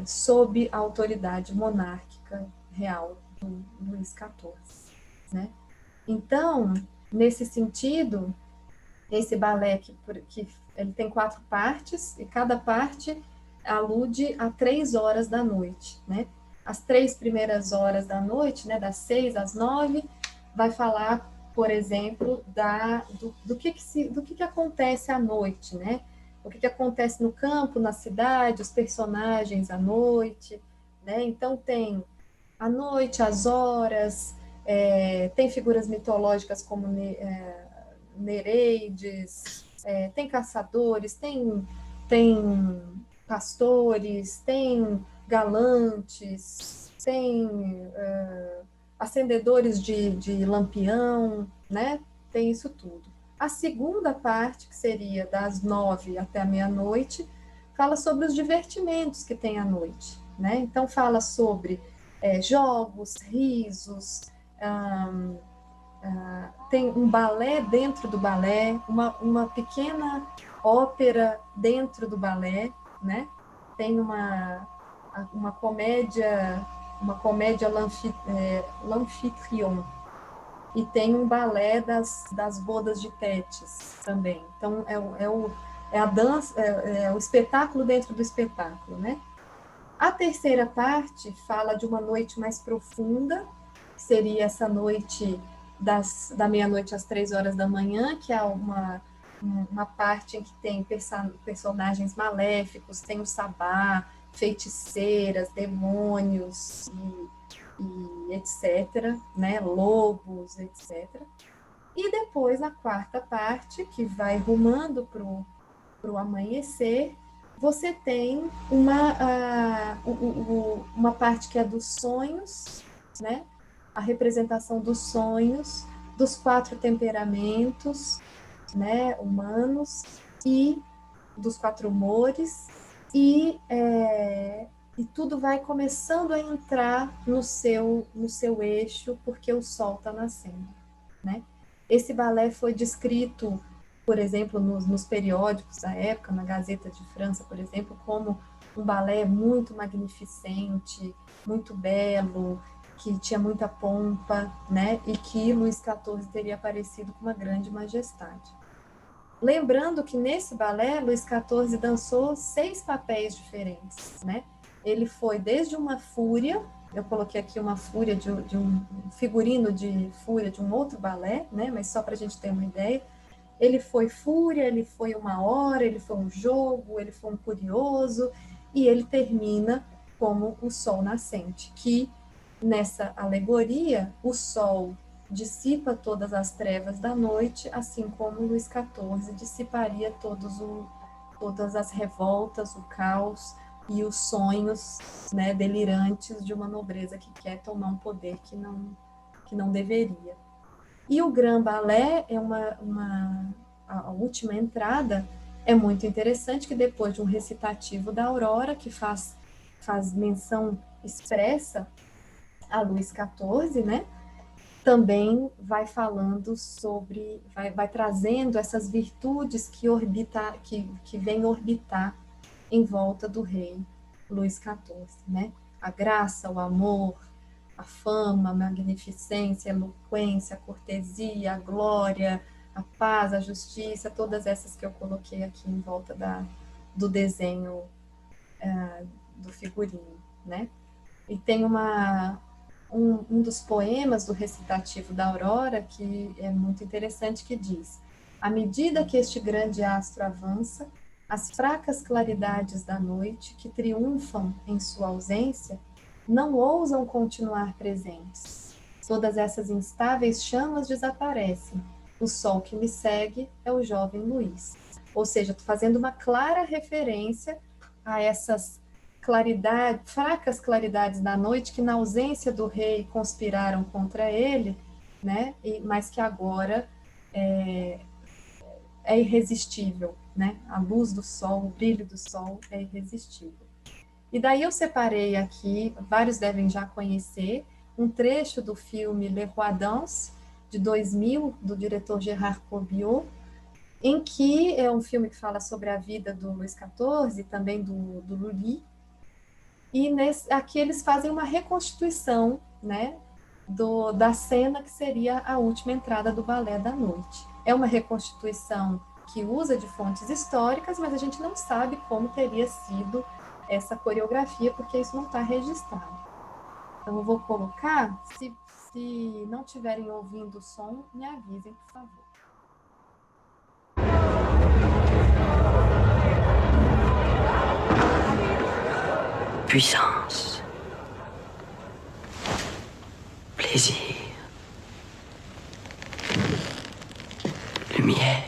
sob a autoridade monárquica real do Luís XIV, né? Então, nesse sentido, esse balé que ele tem 4 partes, e cada parte alude a 3 horas da noite, né? As 3 primeiras horas da noite, né, das 6 às 9, vai falar, por exemplo, do que acontece à noite, né? O que acontece no campo, na cidade, os personagens à noite, né? Então tem a noite, as horas, tem figuras mitológicas como Nereides, tem caçadores, tem pastores, tem galantes, tem acendedores de lampião, né? Tem isso tudo. A segunda parte, que seria das 9 até a meia-noite, fala sobre os divertimentos que tem à noite, né? Então fala sobre jogos, risos, tem um balé dentro do balé, uma pequena ópera dentro do balé, né? Tem uma comédia l'Amphitryon, e tem um balé das bodas de Tétis também. Então, é a dança, é o espetáculo dentro do espetáculo, né? A terceira parte fala de uma noite mais profunda, que seria essa noite da meia-noite às 3 horas da manhã, que é uma parte em que tem personagens maléficos, tem o sabá, feiticeiras, demônios e etc., né? Lobos, etc. E depois, a quarta parte, que vai rumando para o amanhecer, você tem uma parte que é dos sonhos, né? A representação dos sonhos, dos 4 temperamentos, né, humanos, e dos 4 humores, e tudo vai começando a entrar no seu eixo, porque o sol está nascendo, né? Esse balé foi descrito por exemplo, nos periódicos da época, na Gazeta de França, por exemplo, como um balé muito magnificente, muito belo, que tinha muita pompa, né? E que Luís XIV teria aparecido com uma grande majestade. Lembrando que nesse balé, Luís XIV dançou 6 papéis diferentes, né? Ele foi desde uma fúria, eu coloquei aqui uma fúria de um figurino de fúria de um outro balé, né? Mas só para a gente ter uma ideia. Ele foi fúria, ele foi uma hora, ele foi um jogo, ele foi um curioso, e ele termina como o sol nascente, que nessa alegoria, o sol dissipa todas as trevas da noite, assim como Luís XIV dissiparia todas as revoltas, o caos e os sonhos, né, delirantes de uma nobreza que quer tomar um poder que não deveria. E o Grand Ballet é a última entrada é muito interessante, que depois de um recitativo da Aurora, que faz menção expressa a Luís XIV, né? Também vai falando sobre, vai trazendo essas virtudes que vêm orbitar em volta do rei Luís XIV, né? A graça, o amor, a fama, a magnificência, a eloquência, a cortesia, a glória, a paz, a justiça, todas essas que eu coloquei aqui em volta do desenho do figurino, né? E tem um dos poemas do recitativo da Aurora que é muito interessante, que diz: à medida que este grande astro avança, as fracas claridades da noite que triunfam em sua ausência não ousam continuar presentes. Todas essas instáveis chamas desaparecem. O sol que me segue é o jovem Luís. Ou seja, estou fazendo uma clara referência a essas fracas claridades da noite que na ausência do rei conspiraram contra ele, né? Mas que agora é irresistível, né? A luz do sol, o brilho do sol é irresistível. E daí eu separei aqui, vários devem já conhecer, um trecho do filme Le Roi Danse, de 2000, do diretor Gérard Corbiot, em que é um filme que fala sobre a vida do Luís XIV e também do Lully. E aqui eles fazem uma reconstituição, né, da cena que seria a última entrada do balé da noite. É uma reconstituição que usa de fontes históricas, mas a gente não sabe como teria sido essa coreografia, porque isso não está registrado. Então eu vou colocar, se não estiverem ouvindo o som, me avisem, por favor. Puissance, plaisir, lumière.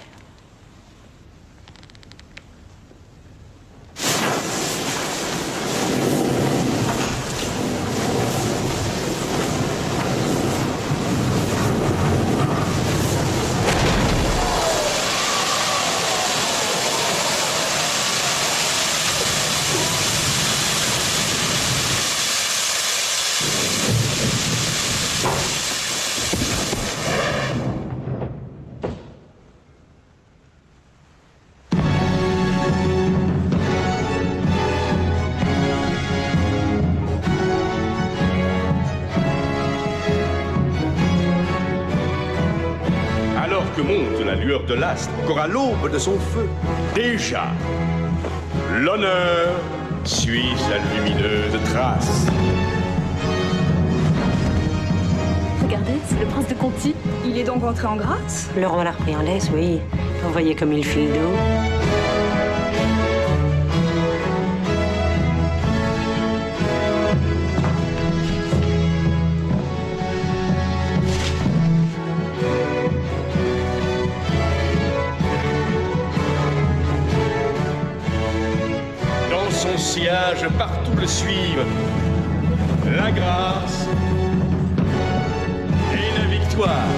Monte la lueur de l'astre, encore à l'aube de son feu. Déjà, l'honneur suit sa lumineuse trace. Regardez, c'est le prince de Conti. Il est donc entré en grâce? Le roi l'a repris en laisse, oui. Vous voyez comme il file d'eau. Sillage, partout le suivent la grâce et la victoire.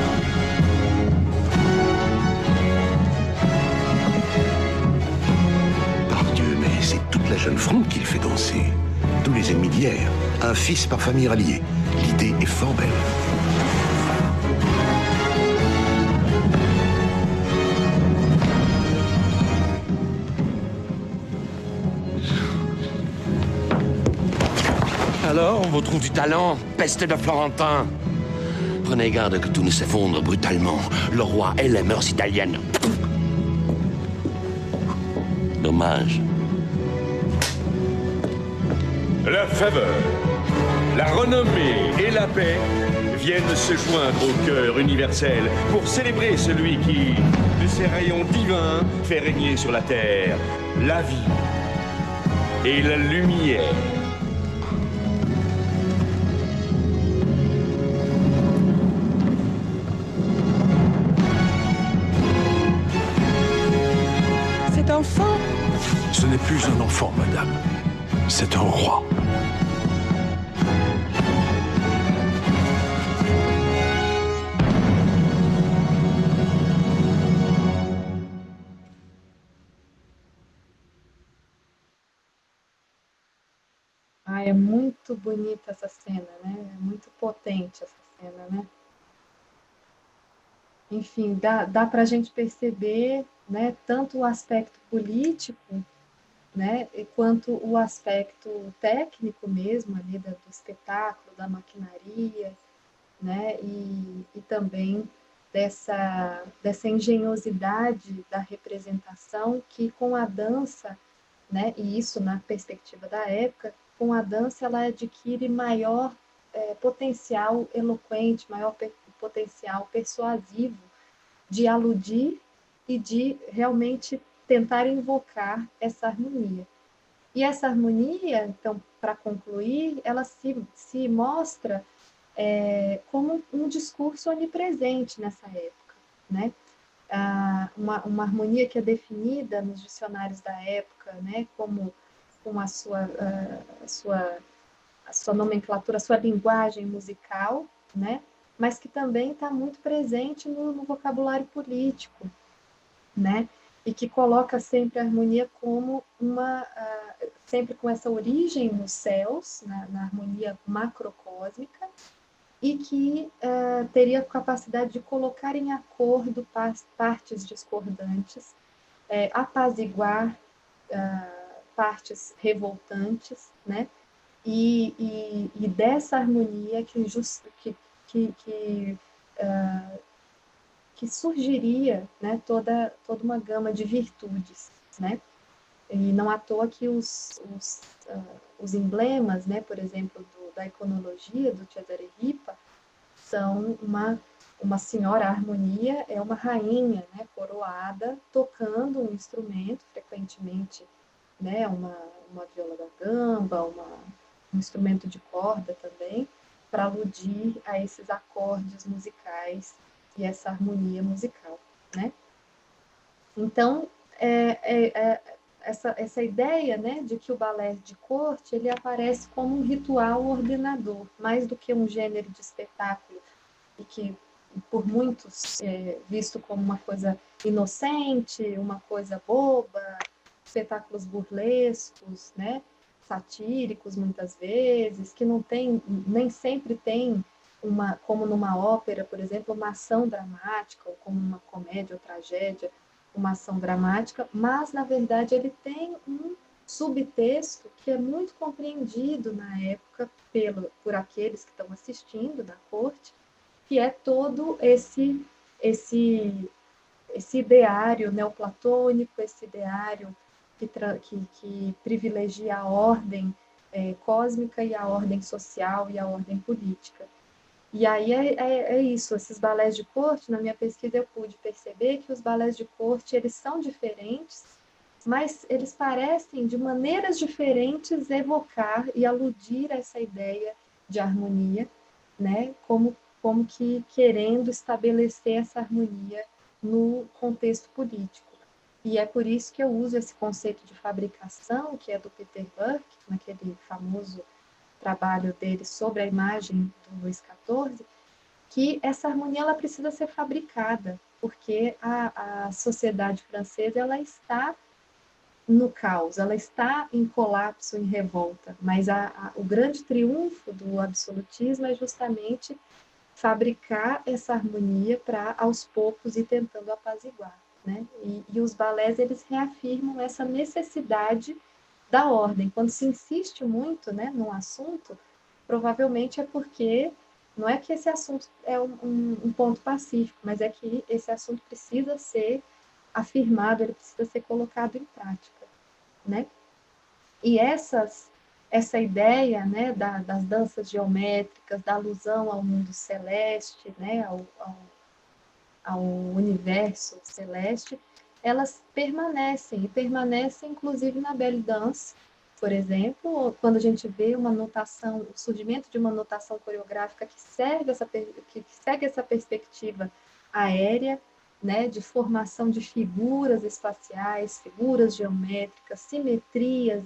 Par Dieu, mais c'est toute la jeune fronde qu'il fait danser. Tous les ennemis d'hier, un fils par famille ralliée. L'idée est fort belle. Alors, vos trous du talent, peste de Florentin. Prenez garde que tout ne s'effondre brutalement. Le roi et les mœurs italiennes. Dommage. La faveur, la renommée et la paix viennent se joindre au cœur universel pour célébrer celui qui, de ses rayons divins, fait régner sur la terre la vie et la lumière. Cet enfant, Ce n'est plus un enfant, madame. C'est un roi. Ah, é muito bonita essa cena, né? É muito potente essa cena, né? Enfim, dá para a gente perceber, né, tanto o aspecto político, né, quanto o aspecto técnico mesmo ali do espetáculo, da maquinaria, né, e também dessa engenhosidade da representação que com a dança, né, e isso na perspectiva da época, com a dança ela adquire maior potencial eloquente, maior potencial persuasivo de aludir e de realmente tentar invocar essa harmonia. E essa harmonia, então, para concluir, ela se mostra como um discurso onipresente nessa época, né? Uma harmonia que é definida nos dicionários da época, né, como com a sua nomenclatura, a sua linguagem musical, né, mas que também está muito presente no vocabulário político, né, e que coloca sempre a harmonia como sempre com essa origem nos céus, na harmonia macrocósmica, e que teria capacidade de colocar em acordo partes discordantes, apaziguar partes revoltantes, né? E dessa harmonia que surgiria, né, toda uma gama de virtudes, né? E não à toa que os emblemas, né, por exemplo, da iconologia do Cesare Ripa, são uma senhora harmonia, é uma rainha, né, coroada, tocando um instrumento, frequentemente, né, uma viola da gamba, um instrumento de corda também, para aludir a esses acordes musicais e essa harmonia musical, né? Então, essa ideia, né, de que o balé de corte ele aparece como um ritual ordenador, mais do que um gênero de espetáculo, e que por muitos visto como uma coisa inocente, uma coisa boba, espetáculos burlescos, né, satíricos muitas vezes, que nem sempre tem como numa ópera, por exemplo, uma ação dramática, ou como uma comédia ou tragédia, uma ação dramática, mas, na verdade, ele tem um subtexto que é muito compreendido na época por aqueles que estão assistindo da corte, que é todo esse ideário neoplatônico, esse ideário que privilegia a ordem cósmica e a ordem social e a ordem política. E aí é isso, esses balés de corte, na minha pesquisa eu pude perceber que os balés de corte, eles são diferentes, mas eles parecem, de maneiras diferentes, evocar e aludir a essa ideia de harmonia, né, como que querendo estabelecer essa harmonia no contexto político. E é por isso que eu uso esse conceito de fabricação, que é do Peter Burke, naquele famoso trabalho dele sobre a imagem do Luís XIV, que essa harmonia ela precisa ser fabricada, porque a sociedade francesa ela está no caos, ela está em colapso, em revolta, mas o grande triunfo do absolutismo é justamente fabricar essa harmonia para, aos poucos, ir tentando apaziguar, né? E os balés, eles reafirmam essa necessidade da ordem. Quando se insiste muito, né, num assunto, provavelmente é porque não é que esse assunto é um ponto pacífico, mas é que esse assunto precisa ser afirmado, ele precisa ser colocado em prática, né? E essa ideia, né, das danças geométricas, da alusão ao mundo celeste, né, ao universo celeste, elas permanecem, e permanecem inclusive na belly dance, por exemplo, quando a gente vê uma notação, o surgimento de uma notação coreográfica que segue essa perspectiva aérea, né, de formação de figuras espaciais, figuras geométricas, simetrias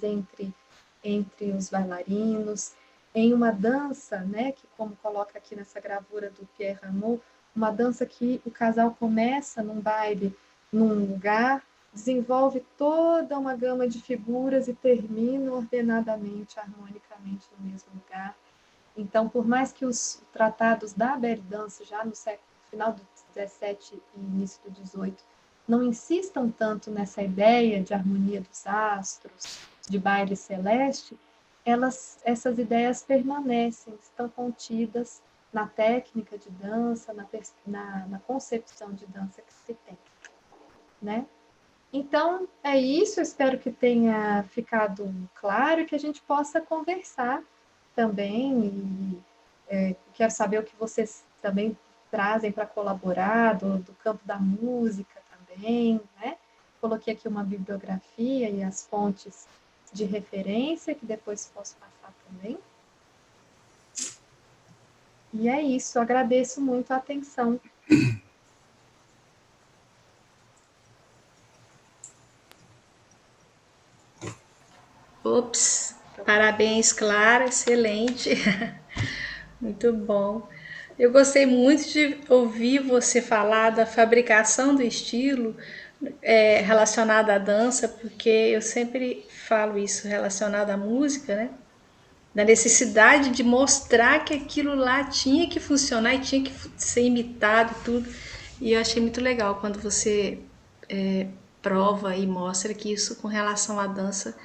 entre os bailarinos, em uma dança, né, que como coloca aqui nessa gravura do Pierre Rameau, uma dança que o casal começa num baile, num lugar, desenvolve toda uma gama de figuras e termina ordenadamente, harmonicamente no mesmo lugar. Então, por mais que os tratados da belly dance, já no final do 17 e início do 18, não insistam tanto nessa ideia de harmonia dos astros, de baile celeste, essas ideias permanecem, estão contidas na técnica de dança, na concepção de dança que se tem, né? Então, é isso, espero que tenha ficado claro e que a gente possa conversar também, e quero saber o que vocês também trazem para colaborar, do campo da música também, né? Coloquei aqui uma bibliografia e as fontes de referência, que depois posso passar também. E é isso, agradeço muito a atenção. Ops, parabéns, Clara, excelente. Muito bom. Eu gostei muito de ouvir você falar da fabricação do estilo relacionado à dança, porque eu sempre falo isso relacionado à música, né? Da necessidade de mostrar que aquilo lá tinha que funcionar e tinha que ser imitado e tudo. E eu achei muito legal quando você prova e mostra que isso com relação à dança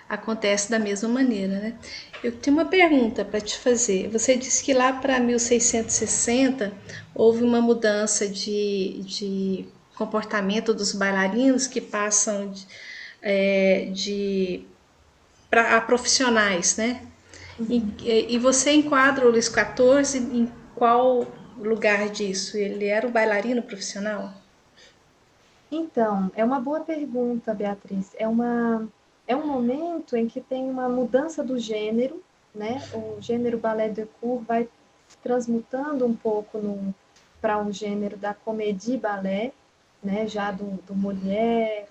acontece da mesma maneira, né? Eu tenho uma pergunta para te fazer. Você disse que lá para 1660 houve uma mudança de comportamento dos bailarinos que passam a profissionais, né? E você enquadra o Luís XIV em qual lugar disso? Ele era um bailarino profissional? Então, é uma boa pergunta, Beatriz. É um momento em que tem uma mudança do gênero, né? O gênero ballet de cour vai transmutando um pouco para um gênero da comédie ballet, né? Já do Molière,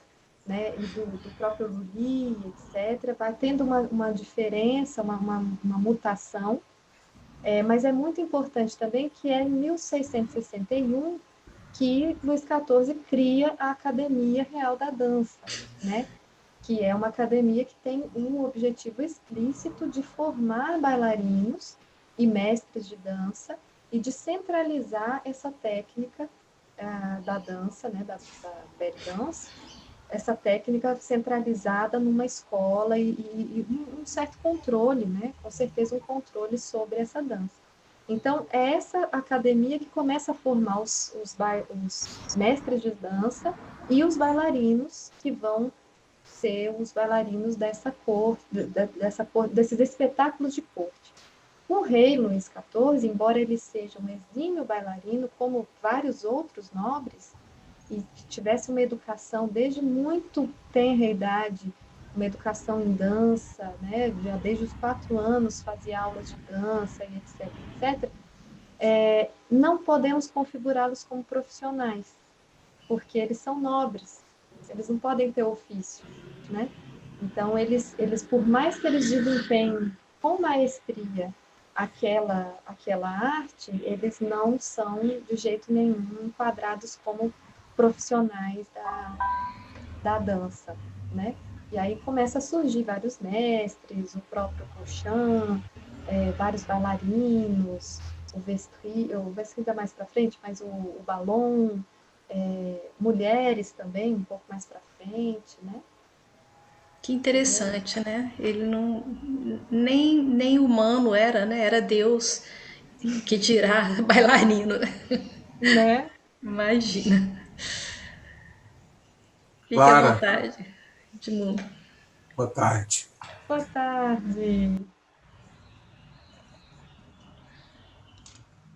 né? E do próprio Lully, etc. Vai tendo uma diferença, uma mutação, mas é muito importante também que é em 1661 que Luís XIV cria a Academia Real da Dança, né? Que é uma academia que tem um objetivo explícito de formar bailarinos e mestres de dança e de centralizar essa técnica da dança, né, da belly dance, essa técnica centralizada numa escola e um certo controle, né, com certeza um controle sobre essa dança. Então, é essa academia que começa a formar os mestres de dança e os bailarinos que vão ser os bailarinos dessa corte, desses espetáculos de corte. O rei Luís XIV, embora ele seja um exímio bailarino, como vários outros nobres, e tivesse uma educação desde muito tenra idade, uma educação em dança, né? Já desde os 4 anos fazia aulas de dança, e etc., não podemos configurá-los como profissionais, porque eles são nobres, eles não podem ter ofício, né? Então, eles por mais que eles desempenhem com maestria aquela arte, eles não são, de jeito nenhum, enquadrados como profissionais da dança, né? E aí começa a surgir vários mestres, o próprio Cochin, vários bailarinos, o Vestry ainda mais para frente, mas o Ballon, mulheres também, um pouco mais para frente, né? Que interessante, né? Ele não nem humano era, né? Era Deus, que dirá bailarino, né? Né? Imagina. Fique à Clara, vontade, Edmundo. boa tarde. Boa tarde.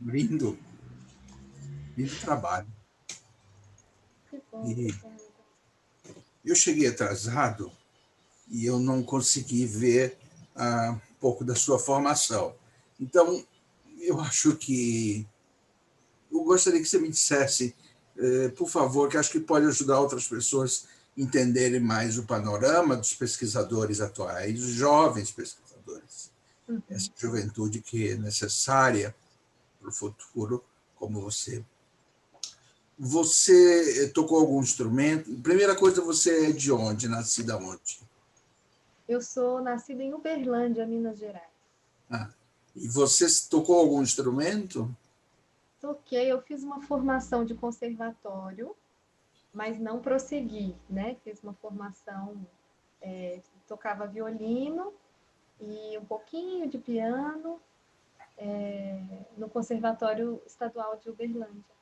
Lindo, lindo trabalho. Que bom, E obrigada. eu cheguei atrasado e eu não consegui ver um pouco da sua formação. Então, eu acho que eu gostaria que você me dissesse, por favor, que acho que pode ajudar outras pessoas a entenderem mais o panorama dos pesquisadores atuais, os jovens pesquisadores, essa juventude que é necessária para o futuro, como você. Você tocou algum instrumento? Primeira coisa, você é de onde? Nascida onde? Eu sou nascida em Uberlândia, Minas Gerais. Ah, e você tocou algum instrumento? Toquei, eu fiz uma formação de conservatório, mas não prossegui, né? Fiz uma formação, tocava violino e um pouquinho de piano no Conservatório Estadual de Uberlândia.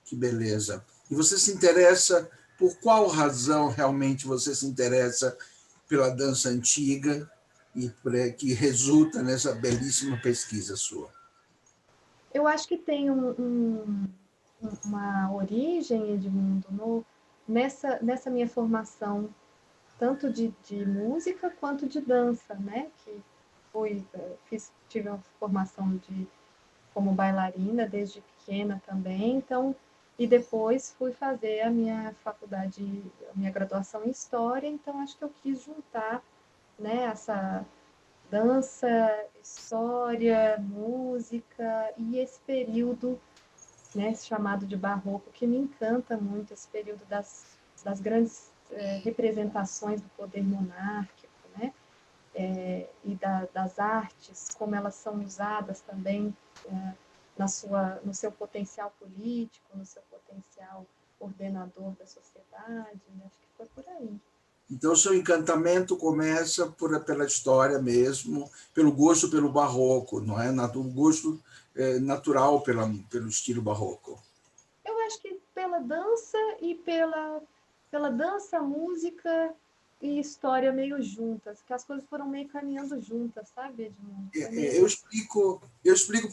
Que beleza. E você se interessa, por qual razão realmente você se interessa pela dança antiga e que resulta nessa belíssima pesquisa sua? Eu acho que tem uma origem, Edmundo, nessa minha formação, tanto de música quanto de dança, né? Que tive uma formação como bailarina desde pequena também, então, e depois fui fazer a minha faculdade, a minha graduação em História, então acho que eu quis juntar, né, essa dança, história, música e esse período, né, chamado de barroco, que me encanta muito, esse período das grandes representações do poder monárquico, né, e das artes, como elas são usadas também no seu potencial político, no seu potencial ordenador da sociedade, né? Acho que foi por aí. Então, o seu encantamento começa pela história mesmo, pelo gosto pelo barroco, não é? O gosto natural pelo estilo barroco. Eu acho que pela dança e pela dança, música e história meio juntas, que as coisas foram meio caminhando juntas, sabe, Edmundo? Eu explico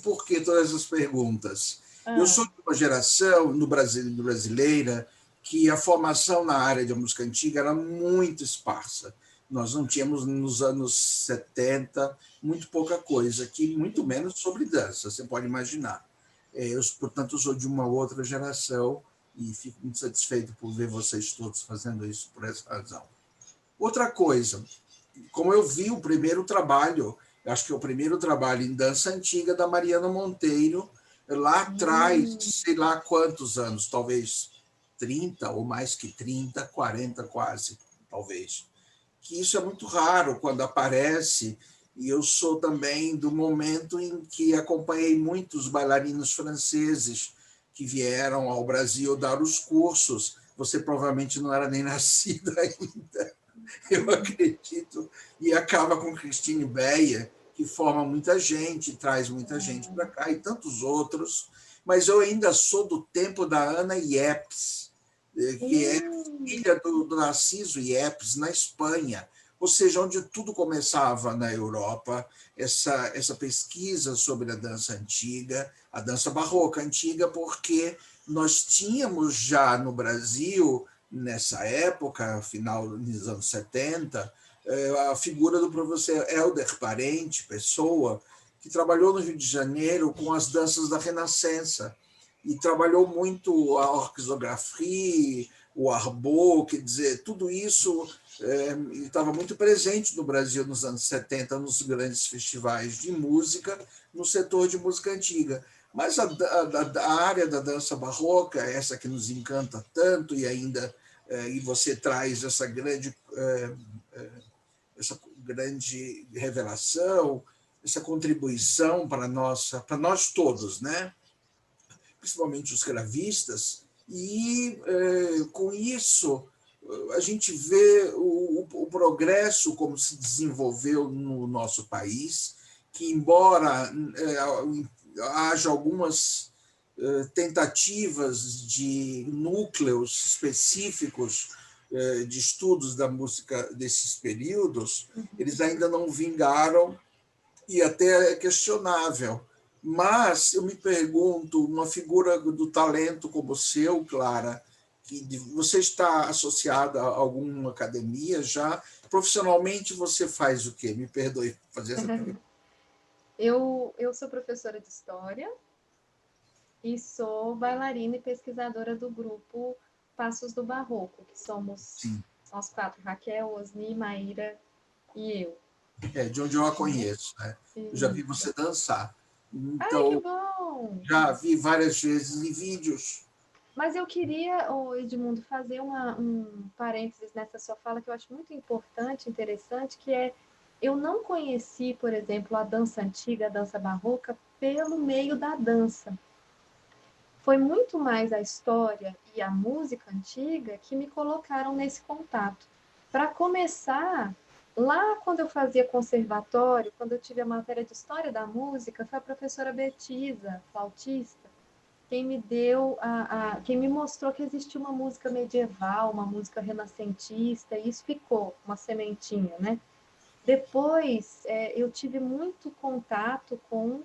por que todas essas perguntas. Eu sou de uma geração no Brasil, brasileira, que a formação na área de música antiga era muito esparsa. Nós não tínhamos, nos anos 70, muito pouca coisa, aqui muito menos sobre dança, você pode imaginar. Eu, portanto, sou de uma outra geração e fico muito satisfeito por ver vocês todos fazendo isso por essa razão. Outra coisa, como eu vi o primeiro trabalho, acho que é o primeiro trabalho em dança antiga da Mariana Monteiro, lá atrás, sei lá quantos anos, talvez 30 ou mais que 30, 40 quase, talvez. Que isso é muito raro quando aparece, e eu sou também do momento em que acompanhei muitos bailarinos franceses que vieram ao Brasil dar os cursos. Você provavelmente não era nem nascida ainda, eu acredito, e acaba com Christine Beyer, que forma muita gente, traz muita gente para cá, e tantos outros, mas eu ainda sou do tempo da Ana Iepes, que é filha do Narciso Iepes, na Espanha, ou seja, onde tudo começava na Europa, essa pesquisa sobre a dança antiga, a dança barroca antiga, porque nós tínhamos já no Brasil, nessa época, final dos anos 70, a figura do professor Helder Parente, pessoa que trabalhou no Rio de Janeiro com as danças da Renascença e trabalhou muito a orquesografia, o arbo, quer dizer, tudo isso estava muito presente no Brasil nos anos 70, nos grandes festivais de música, no setor de música antiga. Mas a área da dança barroca, essa que nos encanta tanto, e ainda e você traz essa grande revelação, essa contribuição para nós todos, né? Principalmente os cravistas, e com isso a gente vê o progresso como se desenvolveu no nosso país, que embora haja algumas tentativas de núcleos específicos de estudos da música desses períodos, eles ainda não vingaram e até é questionável. Mas eu me pergunto, uma figura do talento como o seu, Clara, que você está associada a alguma academia já? Profissionalmente você faz o quê? Me perdoe fazer essa pergunta. Eu sou professora de História e sou bailarina e pesquisadora do grupo Passos do Barroco, que somos nós 4, Raquel, Osni, Maíra e eu. De onde eu a conheço, né? Eu já vi você dançar. Ai, que Então, bom! já vi várias vezes em vídeos. Mas eu queria, Edmundo, fazer um parênteses nessa sua fala que eu acho muito importante, interessante, que é, eu não conheci, por exemplo, a dança antiga, a dança barroca, pelo meio da dança. Foi muito mais a história e a música antiga que me colocaram nesse contato. Para começar, lá quando eu fazia conservatório, quando eu tive a matéria de História da Música, foi a professora Betisa, flautista, quem me deu quem me mostrou que existia uma música medieval, uma música renascentista, e isso ficou uma sementinha, né? Depois, eu tive muito contato com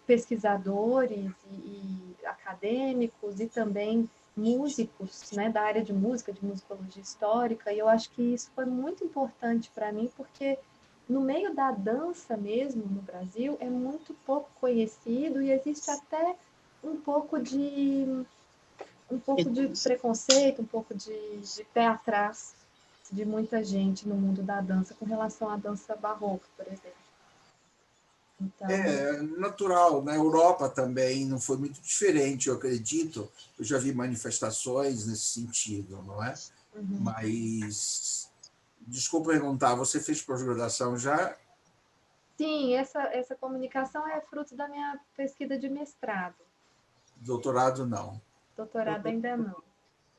pesquisadores e acadêmicos e também músicos, né, da área de música, de musicologia histórica, e eu acho que isso foi muito importante para mim, porque no meio da dança mesmo, no Brasil, é muito pouco conhecido e existe até um pouco de preconceito, um pouco de pé atrás de muita gente no mundo da dança com relação à dança barroca, por exemplo. Então... É natural, na Europa também não foi muito diferente, eu acredito. Eu já vi manifestações nesse sentido, não é? Mas, desculpa perguntar, você fez pós-graduação já? Sim, essa comunicação é fruto da minha pesquisa de mestrado. Doutorado, não. Doutorado ainda não.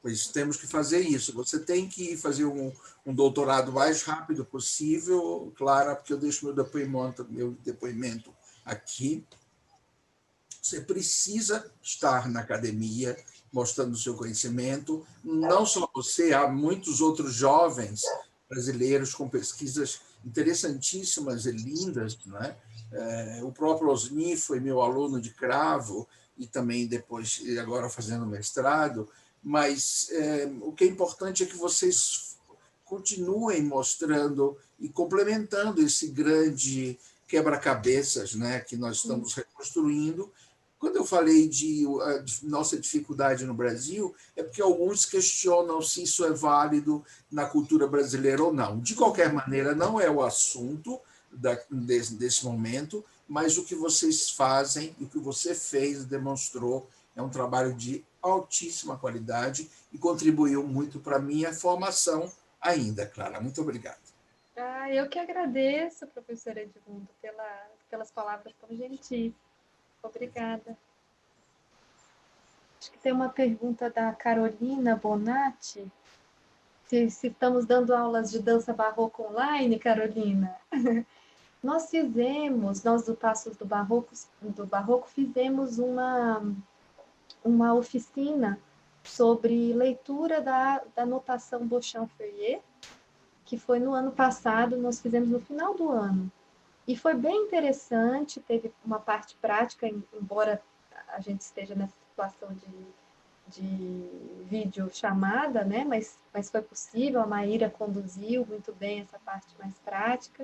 Pois temos que fazer isso. Você tem que fazer um doutorado o mais rápido possível, Clara, porque eu deixo meu depoimento aqui. Você precisa estar na academia, mostrando o seu conhecimento. Não só você, há muitos outros jovens brasileiros com pesquisas interessantíssimas e lindas, né? O próprio Osni foi meu aluno de cravo e também depois, agora fazendo mestrado, mas o que é importante é que vocês continuem mostrando e complementando esse grande quebra-cabeças, né, que nós estamos reconstruindo. Quando eu falei de nossa dificuldade no Brasil, é porque alguns questionam se isso é válido na cultura brasileira ou não. De qualquer maneira, não é o assunto desse momento, mas o que vocês fazem e o que você fez, demonstrou, é um trabalho de altíssima qualidade e contribuiu muito para a minha formação ainda, Clara. Muito obrigado. Eu que agradeço, professora Edmundo, pelas palavras tão gentis. Obrigada. Acho que tem uma pergunta da Carolina Bonatti. Se estamos dando aulas de dança barroca online, Carolina? Nós do Passos do Barroco, fizemos uma oficina sobre leitura da notação Beauchamp-Feuillet, que foi no ano passado, nós fizemos no final do ano. E foi bem interessante, teve uma parte prática, embora a gente esteja nessa situação de videochamada, né? Mas foi possível, a Maíra conduziu muito bem essa parte mais prática.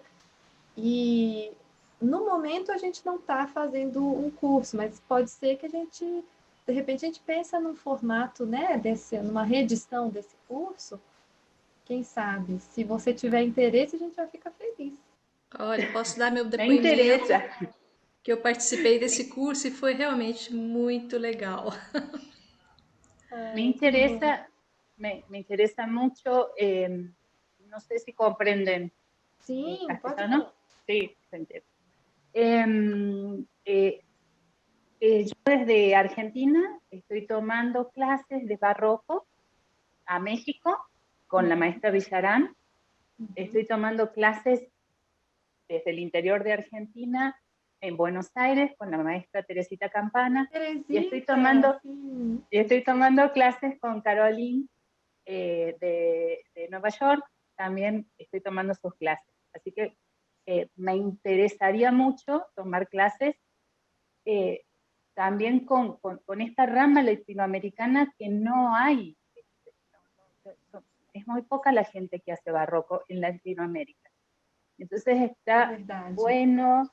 E no momento a gente não está fazendo um curso, mas pode ser que a gente, de repente, a gente pensa num formato, né, numa reedição desse curso. Quem sabe? Se você tiver interesse, a gente vai ficar feliz. Olha, posso dar meu depoimento, que eu participei desse curso e foi realmente muito legal. Me interesa mucho, no sé si comprenden. Sim, pode falar. Sí, se entiende. Yo desde Argentina estoy tomando clases de barroco a México con la maestra Villarán. Estoy tomando clases desde el interior de Argentina, en Buenos Aires, con la maestra Teresita Campana. Teresita, y estoy tomando clases con Caroline de Nueva York. También estoy tomando sus clases. Así que me interesaría mucho tomar clases también con esta rama latinoamericana que no hay. Es muy poca la gente que hace barroco en Latinoamérica. Entonces está bueno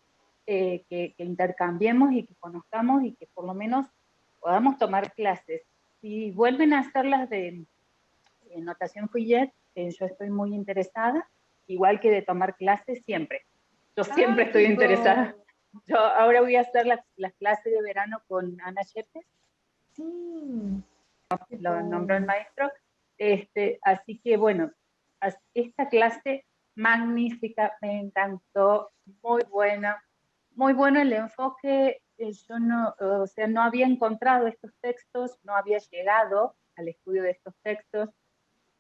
que intercambiemos y que conozcamos y que por lo menos podamos tomar clases. Si vuelven a hacerlas de notación Fouillet, yo estoy muy interesada, igual que de tomar clases siempre. Yo siempre estoy interesada. Yo ahora voy a hacer las clases de verano con Ana Yepes. Sí. Lo nombró el maestro. Así que bueno, esta clase magnífica, me encantó, muy bueno el enfoque. Yo no había encontrado estos textos, no había llegado al estudio de estos textos,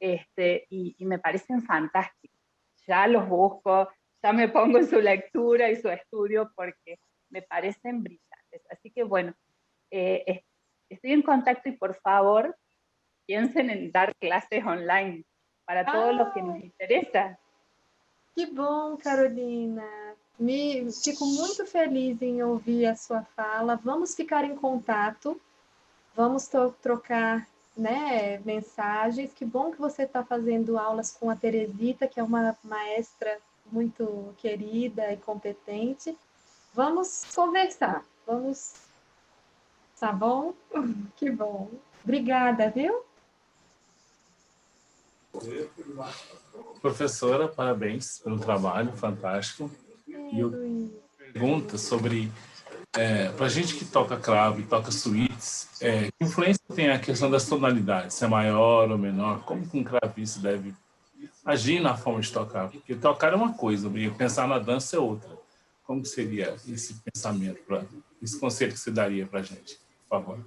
y me parecen fantásticos. Ya los busco, ya me pongo en su lectura y su estudio porque me parecen brillantes. Así que bueno, estoy en contacto y por favor piensen en dar clases online para todos los que nos interesa. Que bom, Carolina. Fico muito feliz em ouvir a sua fala. Vamos ficar em contato, vamos trocar, né, mensagens. Que bom que você está fazendo aulas com a Teresita, que é uma maestra muito querida e competente. Vamos conversar, tá bom? Que bom. Obrigada, viu? Professora, parabéns pelo trabalho fantástico. E eu pergunto sobre, para a gente que toca cravo e toca suítes, que influência tem a questão das tonalidades, se é maior ou menor, como que um cravista deve agir na forma de tocar? Porque tocar é uma coisa, e pensar na dança é outra. Como seria esse pensamento, esse conselho que você daria para a gente, por favor?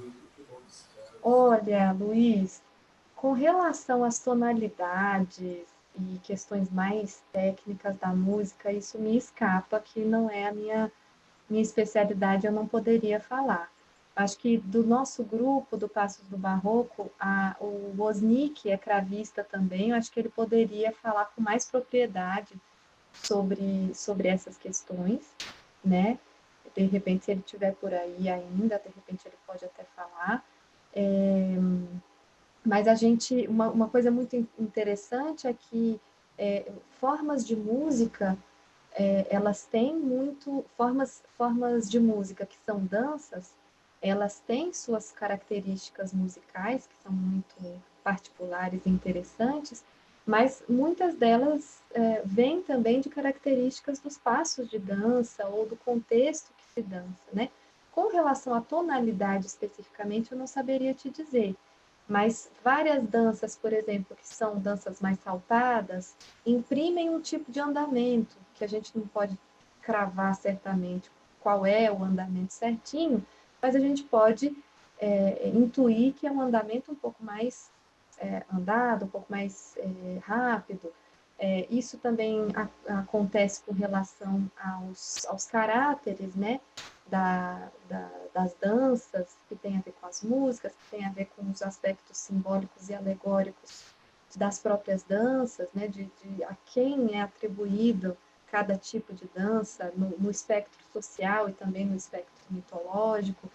Olha, Luiz, com relação às tonalidades e questões mais técnicas da música, isso me escapa, que não é a minha especialidade, eu não poderia falar. Acho que do nosso grupo, do Passos do Barroco, o Wozniak é cravista também, eu acho que ele poderia falar com mais propriedade sobre essas questões, né? De repente, se ele estiver por aí ainda, de repente ele pode até falar. Mas uma coisa muito interessante é que formas de música, elas têm formas de música que são danças, elas têm suas características musicais, que são muito particulares e interessantes, mas muitas delas vêm também de características dos passos de dança ou do contexto que se dança, né? Com relação à tonalidade especificamente, eu não saberia te dizer, mas várias danças, por exemplo, que são danças mais saltadas, imprimem um tipo de andamento, que a gente não pode cravar certamente qual é o andamento certinho, mas a gente pode intuir que é um andamento um pouco mais andado, um pouco mais rápido. Isso também acontece com relação aos caráteres, né, das danças, que tem a ver com as músicas, que tem a ver com os aspectos simbólicos e alegóricos das próprias danças, né, de a quem é atribuído cada tipo de dança no espectro social e também no espectro mitológico.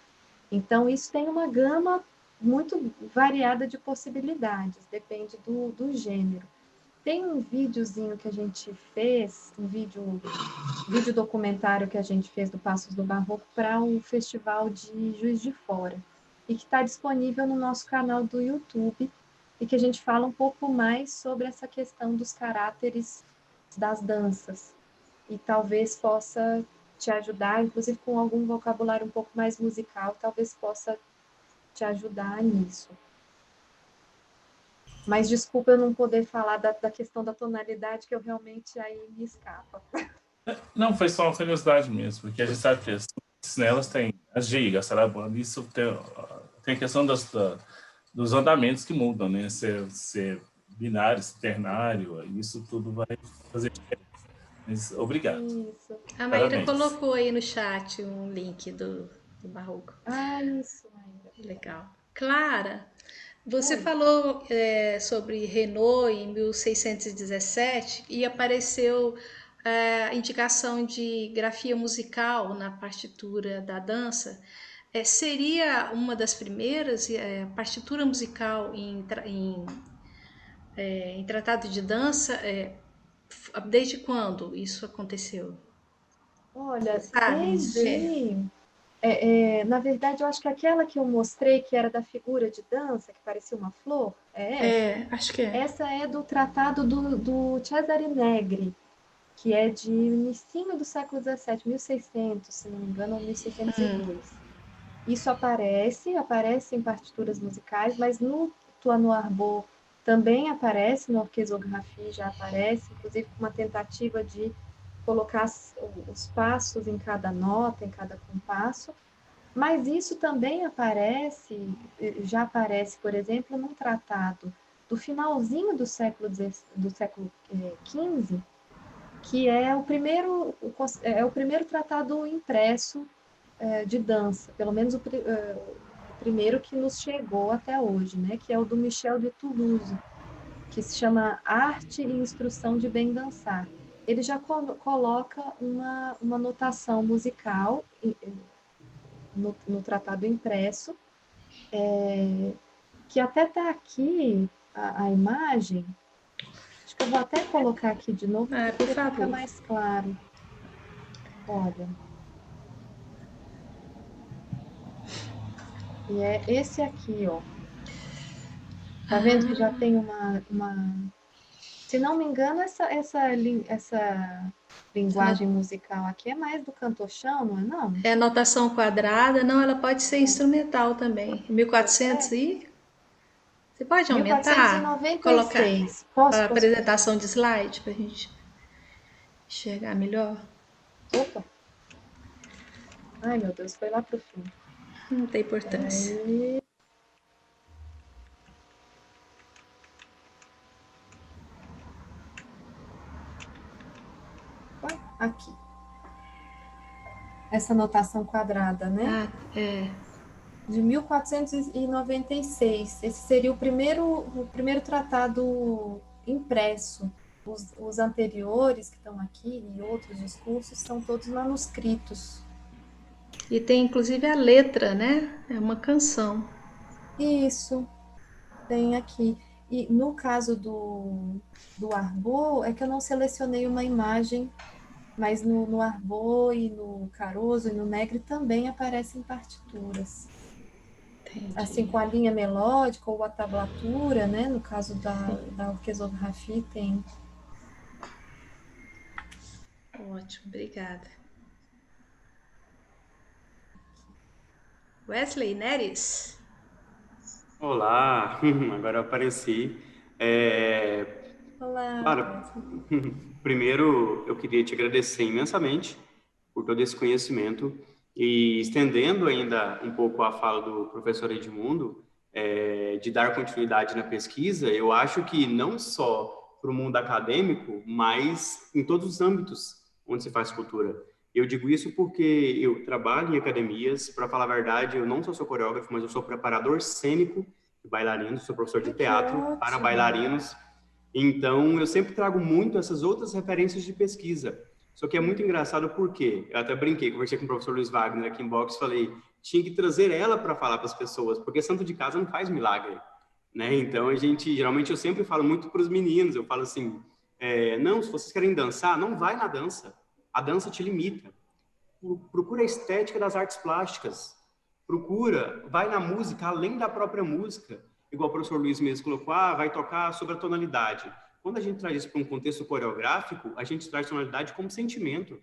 Então, isso tem uma gama muito variada de possibilidades, depende do gênero. Tem um videozinho que a gente fez, um vídeo documentário que a gente fez do Passos do Barroco para o Festival de Juiz de Fora, e que está disponível no nosso canal do YouTube, e que a gente fala um pouco mais sobre essa questão dos caráteres das danças, e talvez possa te ajudar, inclusive com algum vocabulário um pouco mais musical, talvez possa te ajudar nisso. Mas desculpa eu não poder falar da questão da tonalidade, que eu realmente aí me escapa. Não, foi só uma curiosidade mesmo, porque a gente sabe que nelas tem as gigas, sarabanda, isso tem a questão dos andamentos que mudam, né? Se é binário, se é ternário, isso tudo vai fazer diferença. Mas, obrigado. Isso. A Maíra Parabéns. colocou aí no chat um link do Barroco. Isso, Maíra. Legal. Clara, você Oi. falou sobre Renault em 1617 e apareceu a indicação de grafia musical na partitura da dança. Seria uma das primeiras partitura musical em tratado de dança? Desde quando isso aconteceu? Olha, Sabe? na verdade, eu acho que aquela que eu mostrei, que era da figura de dança, que parecia uma flor, essa? Acho que é. Essa é do tratado do Cesare Negri, que é de início do século XVII, 1600, se não me engano, ou 1602. Isso aparece em partituras musicais, mas no Toi Noir Beau também aparece, no Orchezographie já aparece, inclusive com uma tentativa de colocar os passos em cada nota, em cada compasso, mas isso também já aparece, por exemplo, num tratado do finalzinho do século XV, que é o primeiro tratado impresso de dança, pelo menos o primeiro que nos chegou até hoje, né, que é o do Michel de Toulouse, que se chama Arte e Instrução de Bem Dançar. Ele já coloca uma notação musical no tratado impresso, que até está aqui a imagem. Acho que eu vou até colocar aqui de novo, por favor. Fica mais claro. Olha. E é esse aqui, ó. Tá vendo que já tem uma... Se não me engano, essa linguagem musical aqui é mais do cantochão, não é não? É notação quadrada, não, ela pode ser instrumental também. 1400 e... Você pode aumentar? 1496. Colocar a apresentação de slide para a gente enxergar melhor? Opa! Ai, meu Deus, foi lá pro fim. Não tem importância. Aqui. Essa notação quadrada, né? De 1496. Esse seria o primeiro tratado impresso. Os anteriores que estão aqui e outros discursos são todos manuscritos. E tem inclusive a letra, né? É uma canção. Isso. Tem aqui. E no caso do Arbô, é que eu não selecionei uma imagem, mas no Arbô e no Caroso e no Negri também aparecem partituras. Entendi. Assim, com a linha melódica ou a tablatura, né? No caso da Orchezographie tem. Ótimo, obrigada. Wesley Neres. Olá, agora eu apareci. Olá. Clara, primeiro eu queria te agradecer imensamente por todo esse conhecimento e estendendo ainda um pouco a fala do professor Edmundo, de dar continuidade na pesquisa, eu acho que não só para o mundo acadêmico, mas em todos os âmbitos onde se faz cultura. Eu digo isso porque eu trabalho em academias, para falar a verdade, eu não sou coreógrafo, mas eu sou preparador cênico de bailarinos, sou professor de teatro para bailarinos. Então, eu sempre trago muito essas outras referências de pesquisa. Só que é muito engraçado porque, eu até brinquei, conversei com o professor Luiz Wagner aqui em box, falei, tinha que trazer ela para falar para as pessoas, porque santo de casa não faz milagre, né? Então, geralmente eu sempre falo muito para os meninos, eu falo assim, não, se vocês querem dançar, não vai na dança. A dança te limita. Procura a estética das artes plásticas. Vai na música, além da própria música. Igual o professor Luiz mesmo colocou, vai tocar sobre a tonalidade. Quando a gente traz isso para um contexto coreográfico, a gente traz tonalidade como sentimento.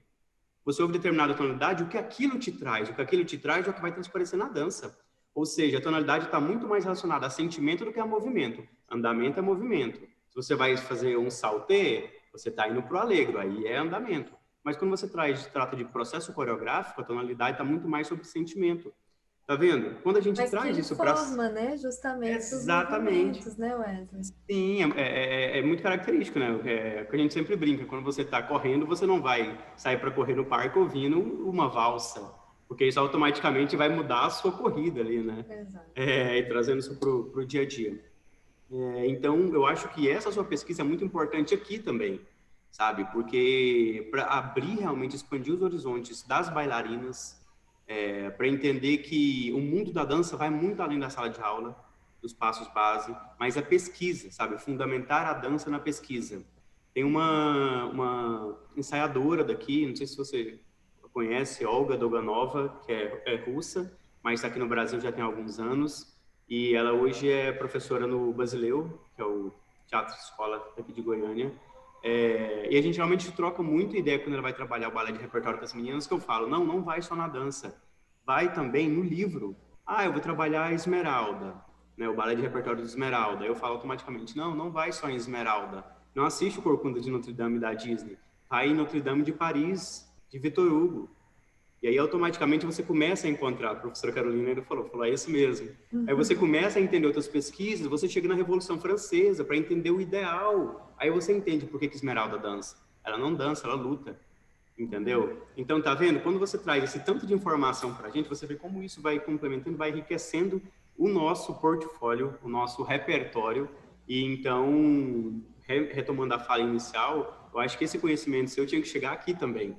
Você ouve determinada tonalidade, o que aquilo te traz é o que vai transparecer na dança. Ou seja, a tonalidade está muito mais relacionada a sentimento do que a movimento. Andamento é movimento. Se você vai fazer um salté, você está indo para o allegro, aí é andamento. Mas quando você trata de processo coreográfico, a tonalidade está muito mais sobre sentimento. Tá vendo? Quando a gente Mas traz que isso para... forma, né? Justamente Exatamente. os movimentos, né, Wesley? Sim, é muito característico, né? É que a gente sempre brinca, quando você está correndo, você não vai sair para correr no parque ouvindo uma valsa, porque isso automaticamente vai mudar a sua corrida ali, né? Exato. E trazendo isso para o dia a dia. Então, eu acho que essa sua pesquisa é muito importante aqui também, sabe? Porque para abrir realmente, expandir os horizontes das bailarinas, para entender que o mundo da dança vai muito além da sala de aula, dos passos base, mas a pesquisa, sabe? Fundamentar a dança na pesquisa. Tem uma ensaiadora daqui, não sei se você conhece, Olga Doganova, que é russa, mas está aqui no Brasil já tem alguns anos, e ela hoje é professora no Basileu, que é o teatro escola aqui de Goiânia, e a gente realmente troca muito ideia quando ela vai trabalhar o balé de repertório com as meninas, que eu falo, não vai só na dança, vai também no livro. Eu vou trabalhar a Esmeralda, né, o balé de repertório de Esmeralda. Eu falo automaticamente, não vai só em Esmeralda. Não assiste o Corcunda de Notre Dame da Disney. Vai em Notre Dame de Paris, de Victor Hugo. E aí, automaticamente, você começa a encontrar, a professora Carolina ainda falou, é isso mesmo. Aí você começa a entender outras pesquisas, você chega na Revolução Francesa para entender o ideal. Aí você entende por que Esmeralda dança. Ela não dança, ela luta. Entendeu? Então, tá vendo? Quando você traz esse tanto de informação para a gente, você vê como isso vai complementando, vai enriquecendo o nosso portfólio, o nosso repertório. E então, retomando a fala inicial, eu acho que esse conhecimento seu tinha que chegar aqui também.